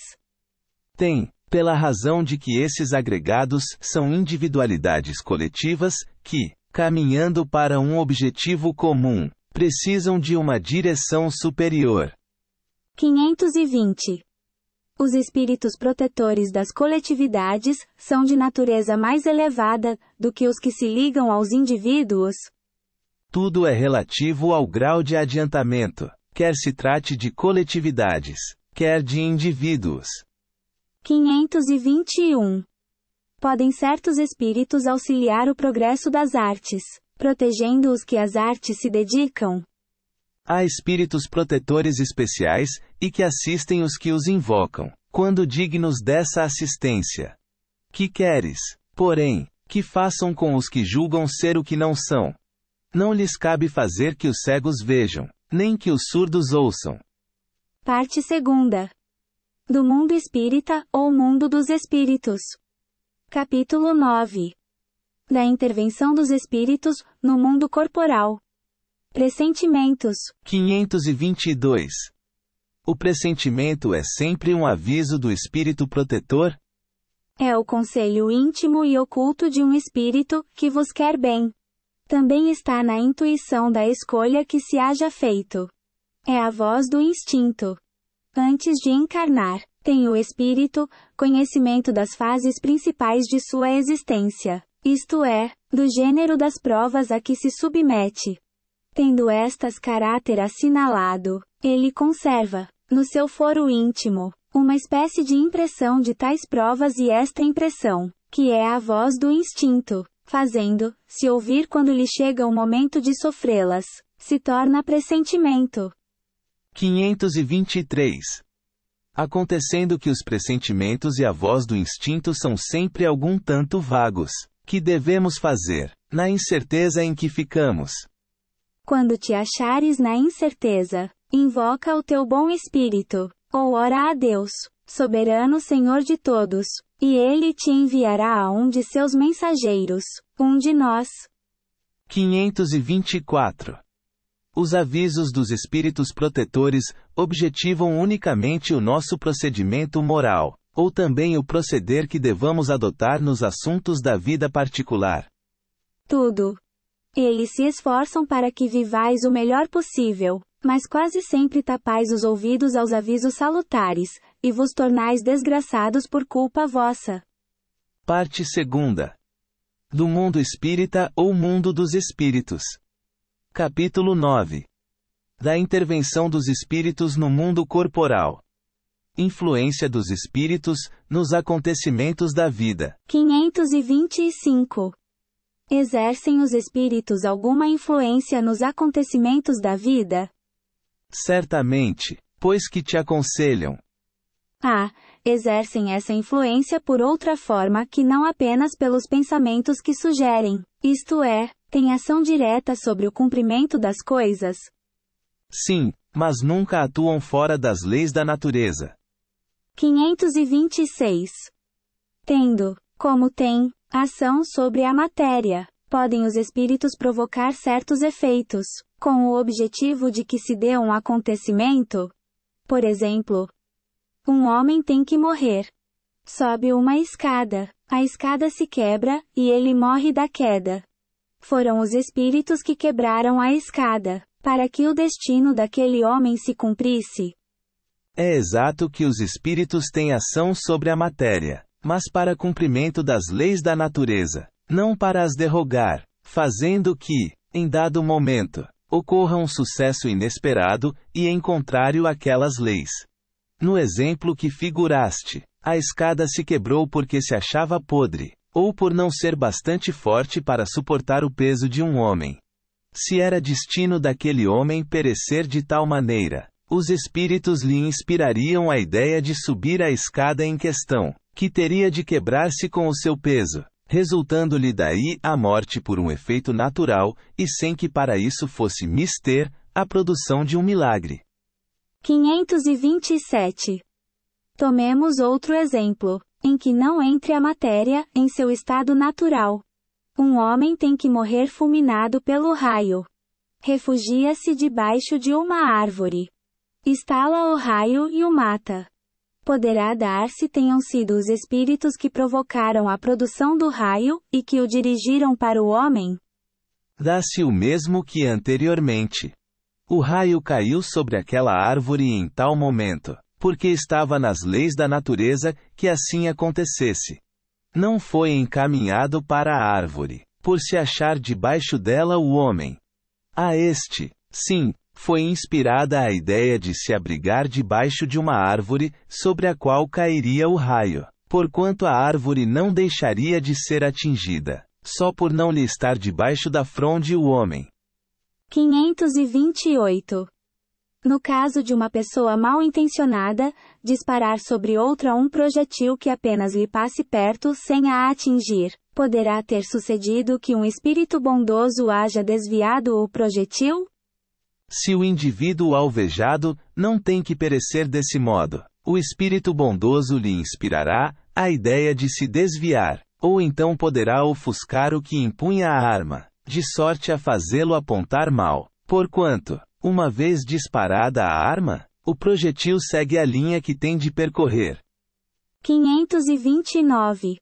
Tem, pela razão de que esses agregados são individualidades coletivas, que, caminhando para um objetivo comum, precisam de uma direção superior. 520. Os espíritos protetores das coletividades são de natureza mais elevada do que os que se ligam aos indivíduos? Tudo é relativo ao grau de adiantamento, quer se trate de coletividades, quer de indivíduos. 521. Podem certos espíritos auxiliar o progresso das artes, protegendo os que às artes se dedicam? Há espíritos protetores especiais, e que assistem os que os invocam, quando dignos dessa assistência. Que queres, porém, que façam com os que julgam ser o que não são? Não lhes cabe fazer que os cegos vejam, nem que os surdos ouçam. Parte 2. Do mundo espírita ou mundo dos espíritos. Capítulo 9. Da intervenção dos espíritos no mundo corporal. Pressentimentos. 522. O pressentimento é sempre um aviso do espírito protetor? É o conselho íntimo e oculto de um espírito que vos quer bem. Também está na intuição da escolha que se haja feito. É a voz do instinto. Antes de encarnar, tem o espírito conhecimento das fases principais de sua existência, isto é, do gênero das provas a que se submete. Tendo estas caráter assinalado, ele conserva, no seu foro íntimo, uma espécie de impressão de tais provas e esta impressão, que é a voz do instinto, fazendo-se ouvir quando lhe chega o momento de sofrê-las, se torna pressentimento. 523. Acontecendo que os pressentimentos e a voz do instinto são sempre algum tanto vagos, que devemos fazer, na incerteza em que ficamos? Quando te achares na incerteza, invoca o teu bom espírito, ou ora a Deus, soberano Senhor de todos, e ele te enviará a um de seus mensageiros, um de nós. 524. Os avisos dos espíritos protetores objetivam unicamente o nosso procedimento moral, ou também o proceder que devamos adotar nos assuntos da vida particular? Tudo. Eles se esforçam para que vivais o melhor possível, mas quase sempre tapais os ouvidos aos avisos salutares, e vos tornais desgraçados por culpa vossa. Parte 2. Do mundo espírita ou mundo dos espíritos. Capítulo 9. Da intervenção dos espíritos no mundo corporal. Influência dos espíritos nos acontecimentos da vida. 525. Exercem os espíritos alguma influência nos acontecimentos da vida? Certamente, pois que te aconselham. Exercem essa influência por outra forma que não apenas pelos pensamentos que sugerem, isto é, têm ação direta sobre o cumprimento das coisas? Sim, mas nunca atuam fora das leis da natureza. 526. Tendo, como tem, ação sobre a matéria, podem os espíritos provocar certos efeitos, com o objetivo de que se dê um acontecimento. Por exemplo, um homem tem que morrer. Sobe uma escada, a escada se quebra, e ele morre da queda. Foram os espíritos que quebraram a escada, para que o destino daquele homem se cumprisse. É exato que os espíritos têm ação sobre a matéria, mas para cumprimento das leis da natureza, não para as derrogar, fazendo que, em dado momento, ocorra um sucesso inesperado e em contrário àquelas leis. No exemplo que figuraste, a escada se quebrou porque se achava podre, ou por não ser bastante forte para suportar o peso de um homem. Se era destino daquele homem perecer de tal maneira, os espíritos lhe inspirariam a ideia de subir a escada em questão, que teria de quebrar-se com o seu peso, resultando-lhe daí a morte por um efeito natural, e sem que para isso fosse mister a produção de um milagre. 527. Tomemos outro exemplo, em que não entre a matéria em seu estado natural. Um homem tem que morrer fulminado pelo raio. Refugia-se debaixo de uma árvore. Estala o raio e o mata. Poderá dar-se tenham sido os espíritos que provocaram a produção do raio, e que o dirigiram para o homem? Dá-se o mesmo que anteriormente. O raio caiu sobre aquela árvore em tal momento, porque estava nas leis da natureza que assim acontecesse. Não foi encaminhado para a árvore, por se achar debaixo dela o homem. A este, sim, foi inspirada a ideia de se abrigar debaixo de uma árvore, sobre a qual cairia o raio, porquanto a árvore não deixaria de ser atingida, só por não lhe estar debaixo da fronde o homem. 528. No caso de uma pessoa mal intencionada, disparar sobre outra um projetil que apenas lhe passe perto sem a atingir, poderá ter sucedido que um espírito bondoso haja desviado o projetil? Se o indivíduo alvejado não tem que perecer desse modo, o espírito bondoso lhe inspirará a ideia de se desviar, ou então poderá ofuscar o que impunha a arma, de sorte a fazê-lo apontar mal, porquanto, uma vez disparada a arma, o projetil segue a linha que tem de percorrer. 529.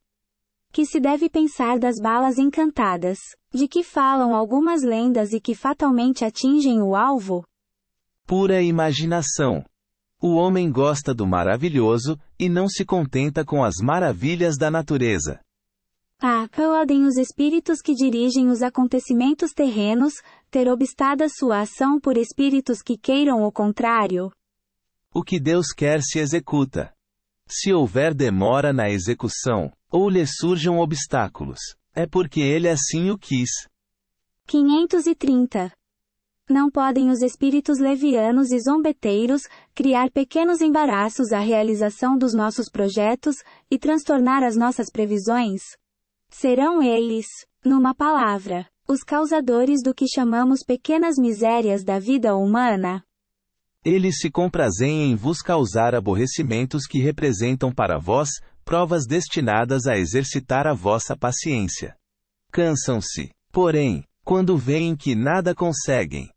Que se deve pensar das balas encantadas, de que falam algumas lendas e que fatalmente atingem o alvo? Pura imaginação. O homem gosta do maravilhoso, e não se contenta com as maravilhas da natureza. Podem os espíritos que dirigem os acontecimentos terrenos ter obstada sua ação por espíritos que queiram o contrário? O que Deus quer se executa. Se houver demora na execução, ou lhe surjam obstáculos, é porque ele assim o quis. 530. Não podem os espíritos levianos e zombeteiros criar pequenos embaraços à realização dos nossos projetos e transtornar as nossas previsões? Serão eles, numa palavra, os causadores do que chamamos pequenas misérias da vida humana? Eles se comprazem em vos causar aborrecimentos que representam para vós provas destinadas a exercitar a vossa paciência. Cansam-se, porém, quando veem que nada conseguem.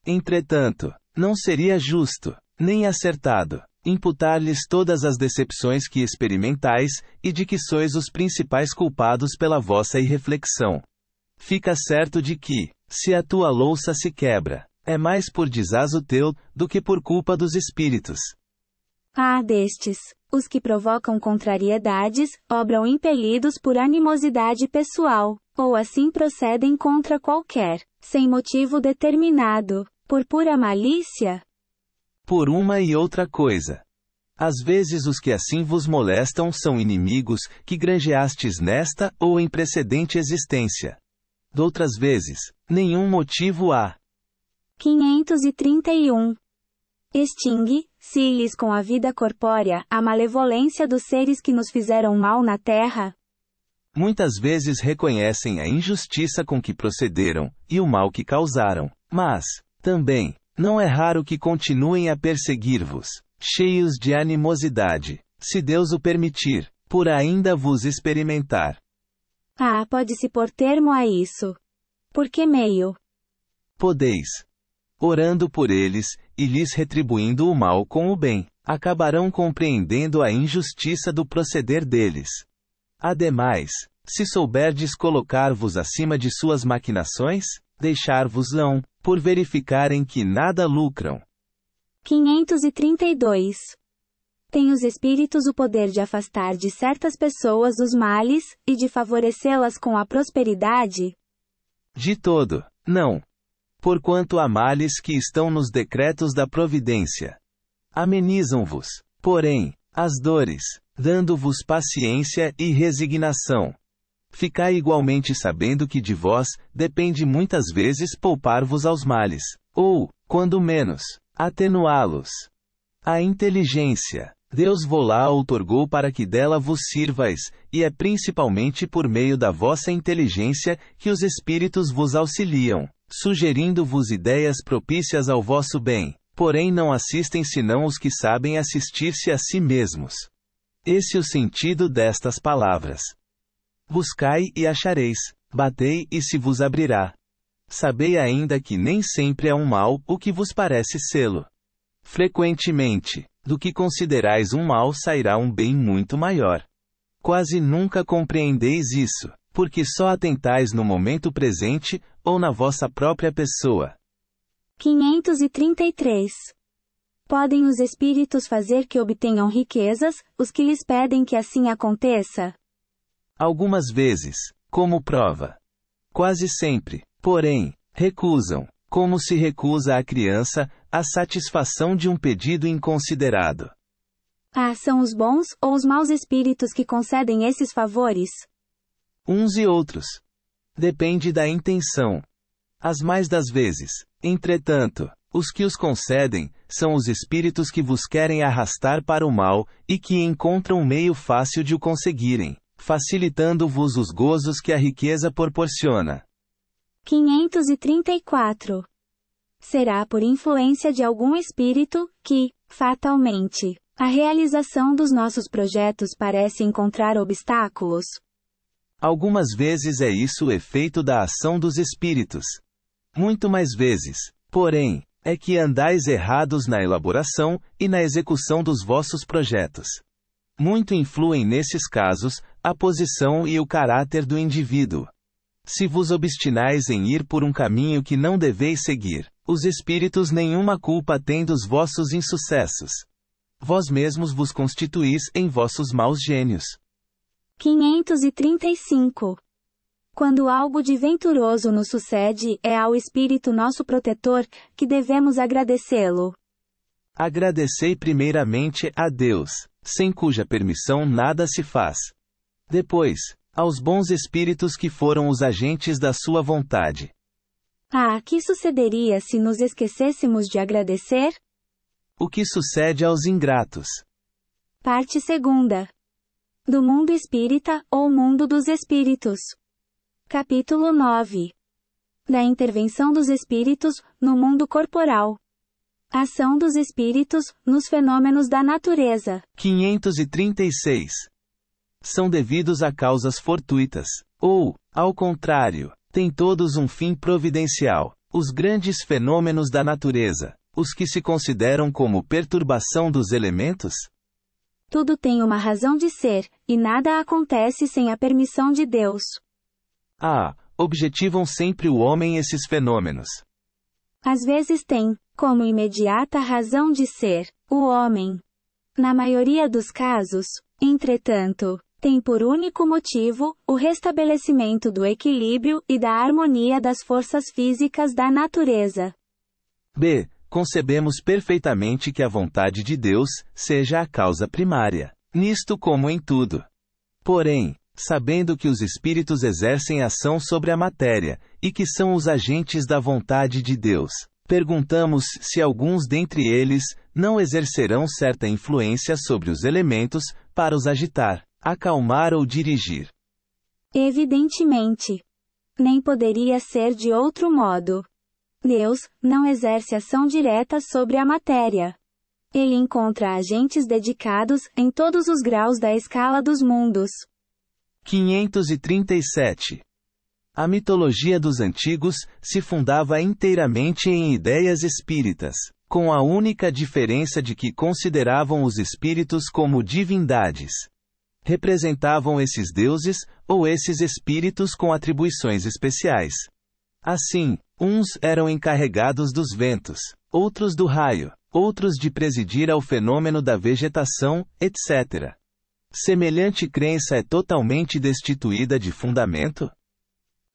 Entretanto, não seria justo, nem acertado, imputar-lhes todas as decepções que experimentais, e de que sois os principais culpados pela vossa irreflexão. Fica certo de que, se a tua louça se quebra, é mais por desazo teu, do que por culpa dos espíritos. Destes, os que provocam contrariedades, obram impelidos por animosidade pessoal, ou assim procedem contra qualquer, sem motivo determinado, por pura malícia? Por uma e outra coisa. Às vezes os que assim vos molestam são inimigos que granjeastes nesta ou em precedente existência. Doutras vezes, nenhum motivo há. 531. Extingue-se-lhes com a vida corpórea a malevolência dos seres que nos fizeram mal na terra? Muitas vezes reconhecem a injustiça com que procederam, e o mal que causaram, mas, também, não é raro que continuem a perseguir-vos, cheios de animosidade, se Deus o permitir, por ainda vos experimentar. Pode-se pôr termo a isso. Por que meio? Podeis. Orando por eles, e lhes retribuindo o mal com o bem, acabarão compreendendo a injustiça do proceder deles. Ademais, se souberdes colocar-vos acima de suas maquinações, deixar-vos-ão, por verificarem que nada lucram. 532. Tem os espíritos o poder de afastar de certas pessoas os males, e de favorecê-las com a prosperidade? De todo, não. Porquanto há males que estão nos decretos da providência. Amenizam-vos, porém, as dores, dando-vos paciência e resignação. Ficai igualmente sabendo que de vós, depende muitas vezes poupar-vos aos males, ou, quando menos, atenuá-los. A inteligência, Deus vô-la outorgou para que dela vos sirvais, e é principalmente por meio da vossa inteligência que os espíritos vos auxiliam, sugerindo-vos ideias propícias ao vosso bem, porém não assistem senão os que sabem assistir-se a si mesmos. Esse é o sentido destas palavras. Buscai e achareis, batei e se vos abrirá. Sabei ainda que nem sempre é um mal o que vos parece sê-lo. Frequentemente, do que considerais um mal sairá um bem muito maior. Quase nunca compreendeis isso, porque só atentais no momento presente, ou na vossa própria pessoa. 533. Podem os espíritos fazer que obtenham riquezas, os que lhes pedem que assim aconteça? Algumas vezes, como prova. Quase sempre, porém, recusam, como se recusa à criança, a satisfação de um pedido inconsiderado. São os bons ou os maus espíritos que concedem esses favores? Uns e outros. Depende da intenção. As mais das vezes, entretanto, os que os concedem, são os espíritos que vos querem arrastar para o mal, e que encontram um meio fácil de o conseguirem, facilitando-vos os gozos que a riqueza proporciona. 534. Será por influência de algum espírito, que, fatalmente, a realização dos nossos projetos parece encontrar obstáculos? Algumas vezes é isso o efeito da ação dos espíritos. Muito mais vezes, porém, é que andais errados na elaboração e na execução dos vossos projetos. Muito influem nesses casos, a posição e o caráter do indivíduo. Se vos obstinais em ir por um caminho que não deveis seguir, os espíritos nenhuma culpa têm dos vossos insucessos. Vós mesmos vos constituís em vossos maus gênios. 535. Quando algo de venturoso nos sucede, é ao Espírito nosso protetor, que devemos agradecê-lo. Agradecei primeiramente a Deus, sem cuja permissão nada se faz. Depois, aos bons espíritos que foram os agentes da sua vontade. Que sucederia se nos esquecêssemos de agradecer? O que sucede aos ingratos? Parte 2. Do mundo espírita, ou mundo dos espíritos. Capítulo 9. Da intervenção dos espíritos, no mundo corporal. Ação dos espíritos, nos fenômenos da natureza. 536. São devidos a causas fortuitas, ou, ao contrário, têm todos um fim providencial. Os grandes fenômenos da natureza, os que se consideram como perturbação dos elementos? Tudo tem uma razão de ser, e nada acontece sem a permissão de Deus. Objetivam sempre o homem esses fenômenos. Às vezes tem, como imediata razão de ser, o homem. Na maioria dos casos, entretanto, tem por único motivo, o restabelecimento do equilíbrio e da harmonia das forças físicas da natureza. Concebemos perfeitamente que a vontade de Deus seja a causa primária, nisto como em tudo. Porém, sabendo que os espíritos exercem ação sobre a matéria, e que são os agentes da vontade de Deus, perguntamos se alguns dentre eles não exercerão certa influência sobre os elementos, para os agitar, acalmar ou dirigir. Evidentemente. Nem poderia ser de outro modo. Deus não exerce ação direta sobre a matéria. Ele encontra agentes dedicados em todos os graus da escala dos mundos. 537. A mitologia dos antigos se fundava inteiramente em ideias espíritas, com a única diferença de que consideravam os espíritos como divindades. Representavam esses deuses, ou esses espíritos com atribuições especiais. Assim, uns eram encarregados dos ventos, outros do raio, outros de presidir ao fenômeno da vegetação, etc. Semelhante crença é totalmente destituída de fundamento?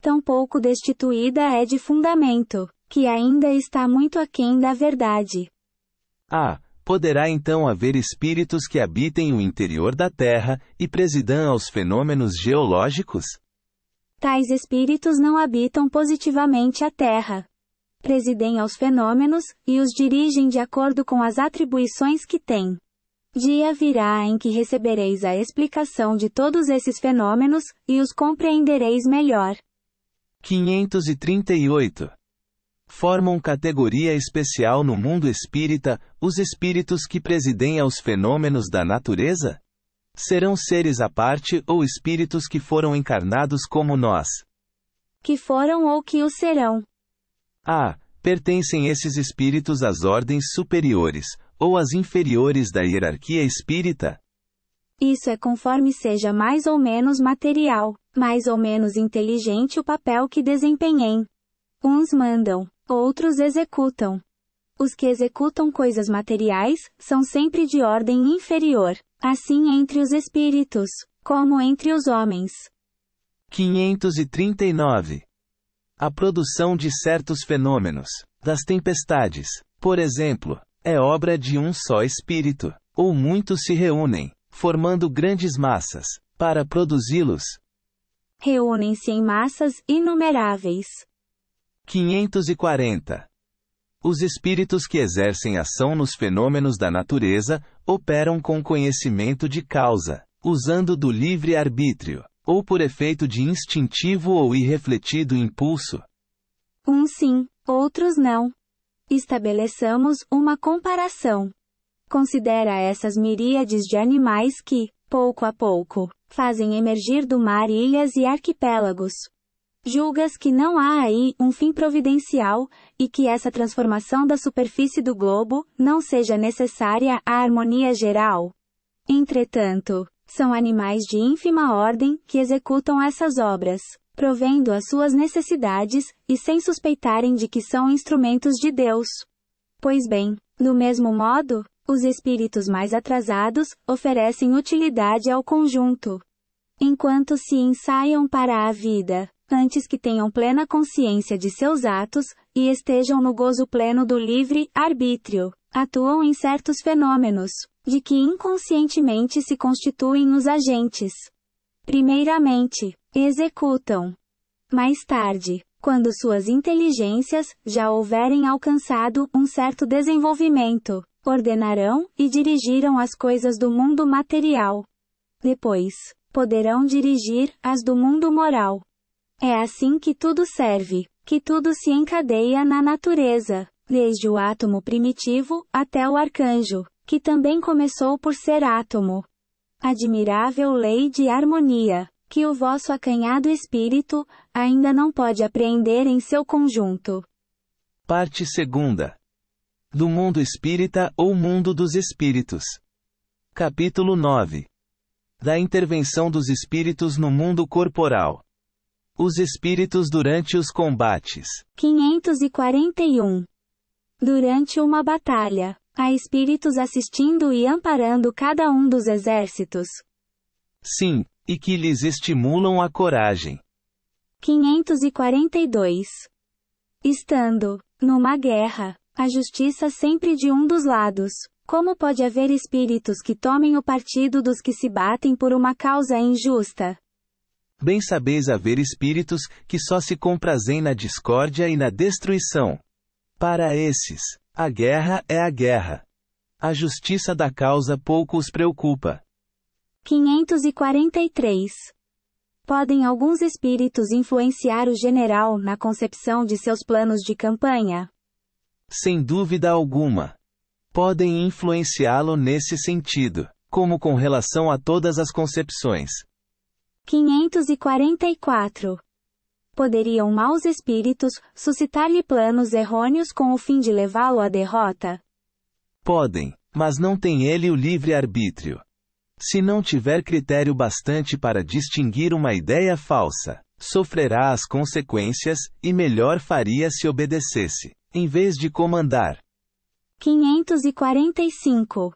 Tampouco destituída é de fundamento, que ainda está muito aquém da verdade. Poderá então haver espíritos que habitem o interior da Terra e presidam aos fenômenos geológicos? Tais espíritos não habitam positivamente a Terra. Presidem aos fenômenos, e os dirigem de acordo com as atribuições que têm. Dia virá em que recebereis a explicação de todos esses fenômenos, e os compreendereis melhor. 538. Formam categoria especial no mundo espírita, os espíritos que presidem aos fenômenos da natureza? Serão seres à parte ou espíritos que foram encarnados como nós? Que foram ou que o serão. Pertencem esses espíritos às ordens superiores, ou às inferiores da hierarquia espírita? Isso é conforme seja mais ou menos material, mais ou menos inteligente o papel que desempenhem. Uns mandam, outros executam. Os que executam coisas materiais, são sempre de ordem inferior, assim entre os espíritos, como entre os homens. 539. A produção de certos fenômenos, das tempestades, por exemplo, é obra de um só espírito, ou muitos se reúnem, formando grandes massas, para produzi-los. Reúnem-se em massas inumeráveis. 540. Os espíritos que exercem ação nos fenômenos da natureza, operam com conhecimento de causa, usando do livre arbítrio, ou por efeito de instintivo ou irrefletido impulso. Uns sim, outros não. Estabeleçamos uma comparação. Considera essas miríades de animais que, pouco a pouco, fazem emergir do mar ilhas e arquipélagos. Julgas que não há aí um fim providencial, e que essa transformação da superfície do globo não seja necessária à harmonia geral. Entretanto, são animais de ínfima ordem que executam essas obras, provendo as suas necessidades, e sem suspeitarem de que são instrumentos de Deus. Pois bem, do mesmo modo, os espíritos mais atrasados oferecem utilidade ao conjunto. Enquanto se ensaiam para a vida, antes que tenham plena consciência de seus atos, e estejam no gozo pleno do livre arbítrio, atuam em certos fenômenos, de que inconscientemente se constituem os agentes. Primeiramente, executam. Mais tarde, quando suas inteligências já houverem alcançado um certo desenvolvimento, ordenarão e dirigirão as coisas do mundo material. Depois, poderão dirigir as do mundo moral. É assim que tudo serve, que tudo se encadeia na natureza, desde o átomo primitivo até o arcanjo, que também começou por ser átomo. Admirável lei de harmonia, que o vosso acanhado espírito ainda não pode apreender em seu conjunto. Parte 2. Do mundo espírita ou mundo dos espíritos. Capítulo 9. Da intervenção dos espíritos no mundo corporal. Os espíritos durante os combates. 541. Durante uma batalha, há espíritos assistindo e amparando cada um dos exércitos. Sim, e que lhes estimulam a coragem. 542. Estando, numa guerra, a justiça sempre de um dos lados, como pode haver espíritos que tomem o partido dos que se batem por uma causa injusta? Bem sabeis haver espíritos que só se comprazem na discórdia e na destruição. Para esses, a guerra é a guerra. A justiça da causa pouco os preocupa. 543. Podem alguns espíritos influenciar o general na concepção de seus planos de campanha? Sem dúvida alguma. Podem influenciá-lo nesse sentido, como com relação a todas as concepções. 544. Poderiam maus espíritos suscitar-lhe planos errôneos com o fim de levá-lo à derrota? Podem, mas não tem ele o livre-arbítrio. Se não tiver critério bastante para distinguir uma ideia falsa, sofrerá as consequências, e melhor faria se obedecesse, em vez de comandar. 545.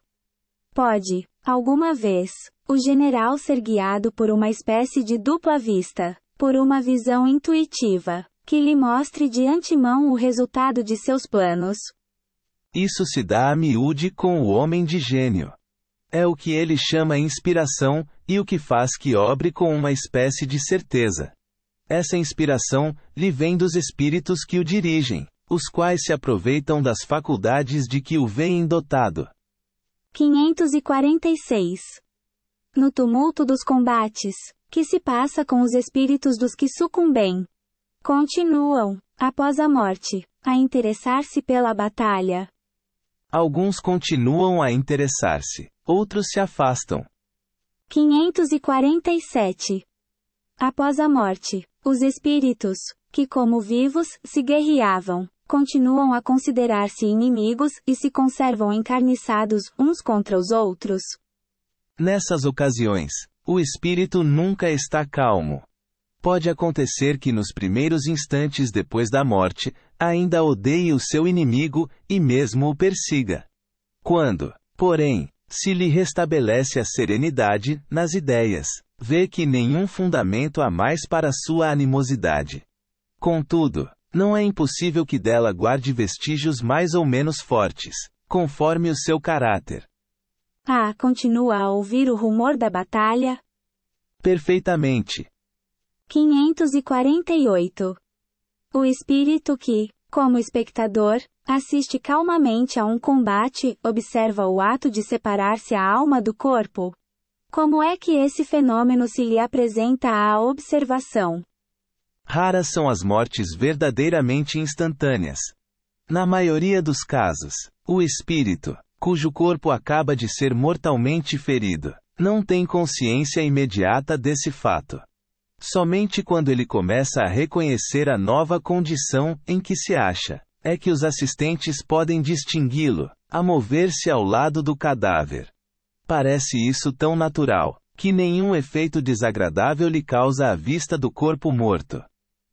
Pode, alguma vez, o general ser guiado por uma espécie de dupla vista, por uma visão intuitiva, que lhe mostre de antemão o resultado de seus planos? Isso se dá a miúde com o homem de gênio. É o que ele chama inspiração, e o que faz que obre com uma espécie de certeza. Essa inspiração lhe vem dos espíritos que o dirigem, os quais se aproveitam das faculdades de que o veem dotado. 546. No tumulto dos combates, que se passa com os espíritos dos que sucumbem? Continuam, após a morte, a interessar-se pela batalha. Alguns continuam a interessar-se, outros se afastam. 547. Após a morte, os espíritos, que como vivos se guerreavam, continuam a considerar-se inimigos e se conservam encarniçados uns contra os outros. Nessas ocasiões, o espírito nunca está calmo. Pode acontecer que nos primeiros instantes depois da morte, ainda odeie o seu inimigo, e mesmo o persiga. Quando, porém, se lhe restabelece a serenidade nas ideias, vê que nenhum fundamento há mais para sua animosidade. Contudo, não é impossível que dela guarde vestígios mais ou menos fortes, conforme o seu caráter. Continua a ouvir o rumor da batalha? Perfeitamente. 548. O espírito que, como espectador, assiste calmamente a um combate, observa o ato de separar-se a alma do corpo. Como é que esse fenômeno se lhe apresenta à observação? Raras são as mortes verdadeiramente instantâneas. Na maioria dos casos, o espírito, cujo corpo acaba de ser mortalmente ferido, não tem consciência imediata desse fato. Somente quando ele começa a reconhecer a nova condição em que se acha, é que os assistentes podem distingui-lo, a mover-se ao lado do cadáver. Parece isso tão natural, que nenhum efeito desagradável lhe causa a vista do corpo morto.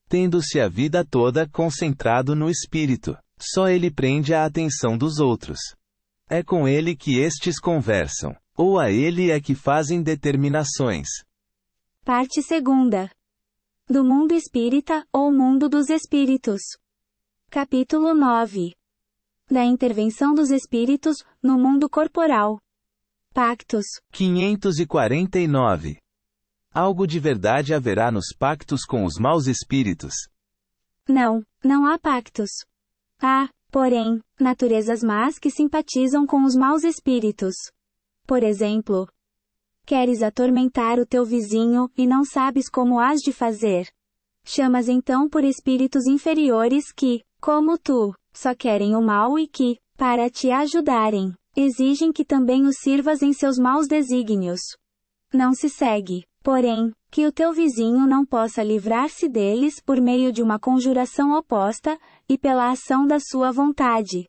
Tendo-se a vida toda concentrado no espírito, só ele prende a atenção dos outros. É com ele que estes conversam, ou a ele é que fazem determinações. Parte 2. Do mundo espírita ou mundo dos espíritos. Capítulo 9. Da intervenção dos espíritos no mundo corporal. Pactos. 549. Algo de verdade haverá nos pactos com os maus espíritos? Não há pactos. Há, porém, naturezas más que simpatizam com os maus espíritos. Por exemplo, queres atormentar o teu vizinho e não sabes como hás de fazer. Chamas então por espíritos inferiores que, como tu, só querem o mal e que, para te ajudarem, exigem que também os sirvas em seus maus desígnios. Não se segue, porém, que o teu vizinho não possa livrar-se deles por meio de uma conjuração oposta, e pela ação da sua vontade.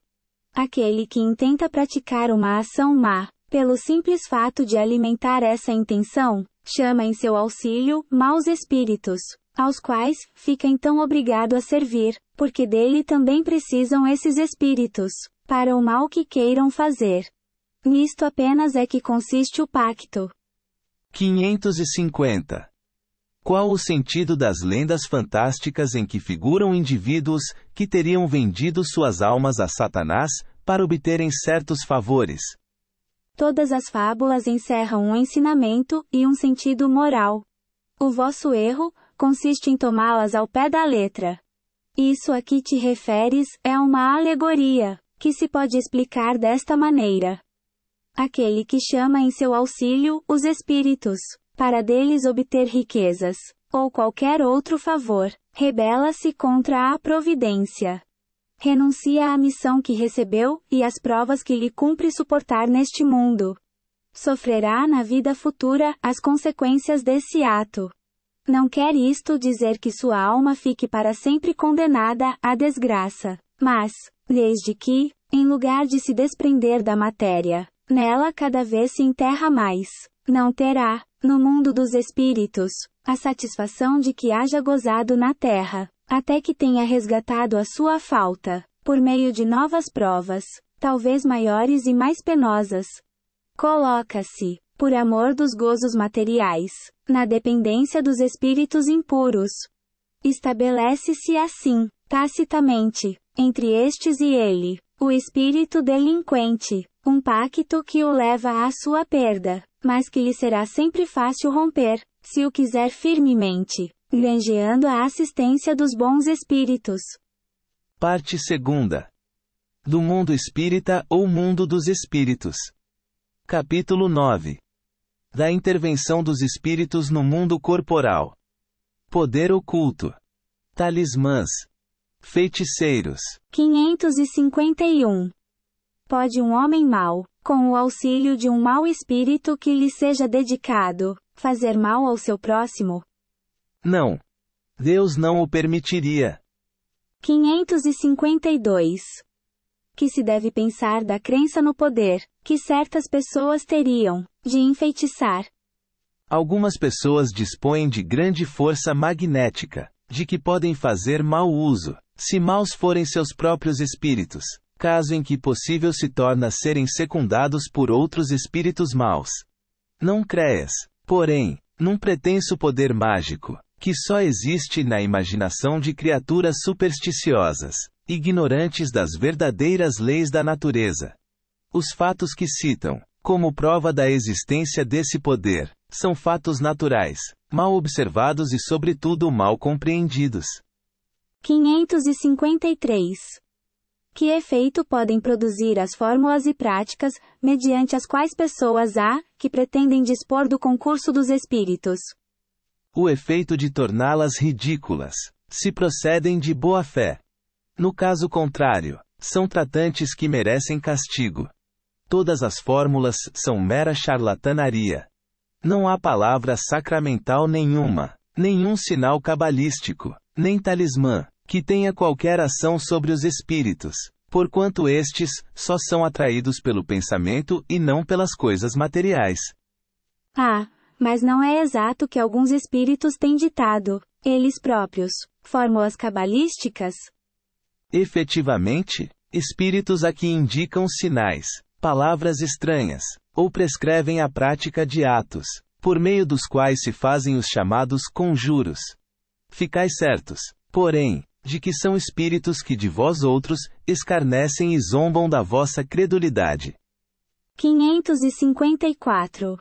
Aquele que intenta praticar uma ação má, pelo simples fato de alimentar essa intenção, chama em seu auxílio maus espíritos, aos quais fica então obrigado a servir, porque dele também precisam esses espíritos, para o mal que queiram fazer. Nisto apenas é que consiste o pacto. 550. Qual o sentido das lendas fantásticas em que figuram indivíduos que teriam vendido suas almas a Satanás para obterem certos favores? Todas as fábulas encerram um ensinamento e um sentido moral. O vosso erro consiste em tomá-las ao pé da letra. Isso a que te referes é uma alegoria, que se pode explicar desta maneira. Aquele que chama em seu auxílio os espíritos, para deles obter riquezas, ou qualquer outro favor, rebela-se contra a providência. Renuncia à missão que recebeu, e às provas que lhe cumpre suportar neste mundo. sofrerá na vida futura as consequências desse ato. Não quer isto dizer que sua alma fique para sempre condenada à desgraça, mas, desde que, em lugar de se desprender da matéria, nela cada vez se enterra mais, não terá, no mundo dos espíritos, a satisfação de que haja gozado na terra, até que tenha resgatado a sua falta, por meio de novas provas, talvez maiores e mais penosas. Coloca-se, por amor dos gozos materiais, na dependência dos espíritos impuros. Estabelece-se assim, tacitamente, entre estes e ele, o espírito delinquente, um pacto que o leva à sua perda, mas que lhe será sempre fácil romper, se o quiser firmemente, granjeando a assistência dos bons espíritos. Parte 2. Do mundo espírita ou mundo dos espíritos. Capítulo 9. Da intervenção dos espíritos no mundo corporal. Poder oculto. Talismãs. Feiticeiros. 551. Pode um homem mau, com o auxílio de um mau espírito que lhe seja dedicado, fazer mal ao seu próximo? Não. Deus não o permitiria. 552. Que se deve pensar da crença no poder, que certas pessoas teriam, de enfeitiçar? Algumas pessoas dispõem de grande força magnética, de que podem fazer mau uso, se maus forem seus próprios espíritos, caso em que possível se torna serem secundados por outros espíritos maus. Não creias, porém, num pretenso poder mágico, que só existe na imaginação de criaturas supersticiosas, ignorantes das verdadeiras leis da natureza. Os fatos que citam, como prova da existência desse poder, são fatos naturais, mal observados e sobretudo mal compreendidos. 553. Que efeito podem produzir as fórmulas e práticas, mediante as quais pessoas há, que pretendem dispor do concurso dos espíritos? O efeito de torná-las ridículas, se procedem de boa fé. No caso contrário, são tratantes que merecem castigo. Todas as fórmulas são mera charlatanaria. Não há palavra sacramental nenhuma, nenhum sinal cabalístico, nem talismã, que tenha qualquer ação sobre os espíritos, porquanto estes só são atraídos pelo pensamento e não pelas coisas materiais. Mas não é exato que alguns espíritos têm ditado, eles próprios, fórmulas cabalísticas? Efetivamente, espíritos aqui indicam sinais, palavras estranhas, ou prescrevem a prática de atos, por meio dos quais se fazem os chamados conjuros. Ficai certos, porém, de que são espíritos que de vós outros, escarnecem e zombam da vossa credulidade. 554.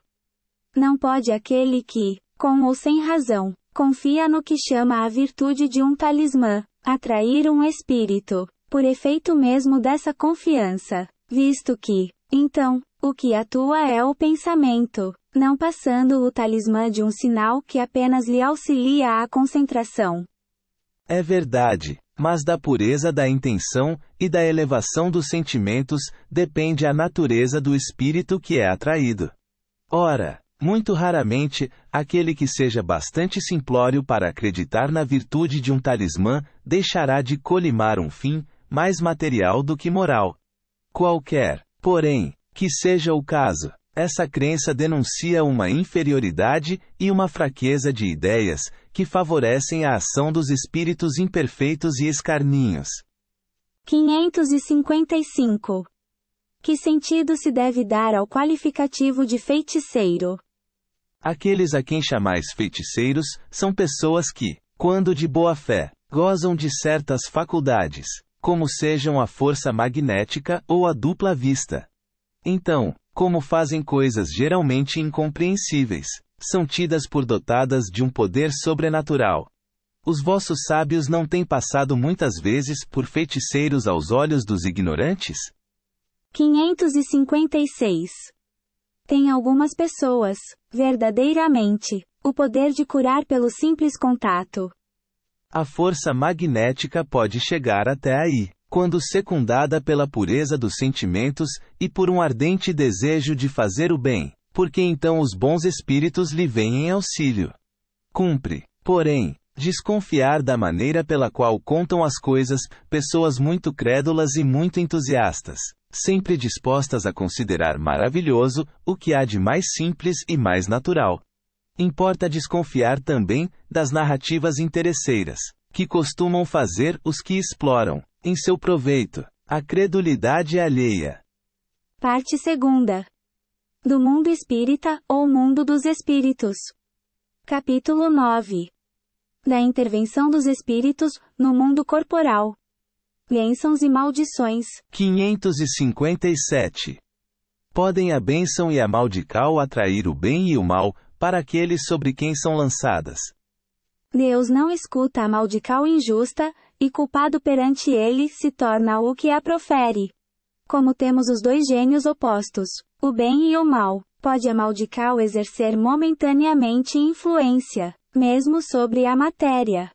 Não pode aquele que, com ou sem razão, confia no que chama a virtude de um talismã, atrair um espírito, por efeito mesmo dessa confiança, visto que, então, o que atua é o pensamento, não passando o talismã de um sinal que apenas lhe auxilia à concentração. É verdade, mas da pureza da intenção e da elevação dos sentimentos depende a natureza do espírito que é atraído. Ora, muito raramente, aquele que seja bastante simplório para acreditar na virtude de um talismã deixará de colimar um fim mais material do que moral. Qualquer, porém, que seja o caso, essa crença denuncia uma inferioridade e uma fraqueza de ideias que favorecem a ação dos espíritos imperfeitos e escarninhos. 555. Que sentido se deve dar ao qualificativo de feiticeiro? Aqueles a quem chamais feiticeiros são pessoas que, quando de boa fé, gozam de certas faculdades, como sejam a força magnética ou a dupla vista. Então, como fazem coisas geralmente incompreensíveis, são tidas por dotadas de um poder sobrenatural. Os vossos sábios não têm passado muitas vezes por feiticeiros aos olhos dos ignorantes? 556. Tem algumas pessoas, verdadeiramente, o poder de curar pelo simples contato. A força magnética pode chegar até aí, quando secundada pela pureza dos sentimentos e por um ardente desejo de fazer o bem, porque então os bons espíritos lhe vêm em auxílio. Cumpre, porém, desconfiar da maneira pela qual contam as coisas, pessoas muito crédulas e muito entusiastas, sempre dispostas a considerar maravilhoso o que há de mais simples e mais natural. Importa desconfiar também das narrativas interesseiras, que costumam fazer os que exploram, em seu proveito, a credulidade alheia. Parte 2. Do mundo espírita, ou mundo dos espíritos. Capítulo 9. Da intervenção dos espíritos, no mundo corporal. Bênçãos e maldições. 557. Podem a bênção e a maldição atrair o bem e o mal, para aqueles sobre quem são lançadas. Deus não escuta a maldição injusta, e culpado perante ele se torna o que a profere. Como temos os dois gênios opostos, o bem e o mal, pode a maldição exercer momentaneamente influência, mesmo sobre a matéria.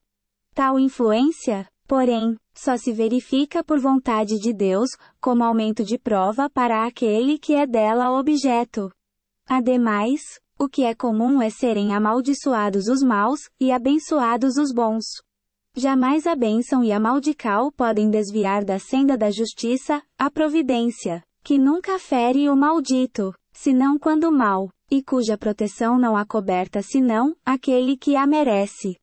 Tal influência, porém, só se verifica por vontade de Deus, como aumento de prova para aquele que é dela objeto. Ademais, o que é comum é serem amaldiçoados os maus, e abençoados os bons. Jamais a bênção e a maldição podem desviar da senda da justiça, a providência, que nunca fere o maldito, senão quando mal, e cuja proteção não há coberta senão aquele que a merece.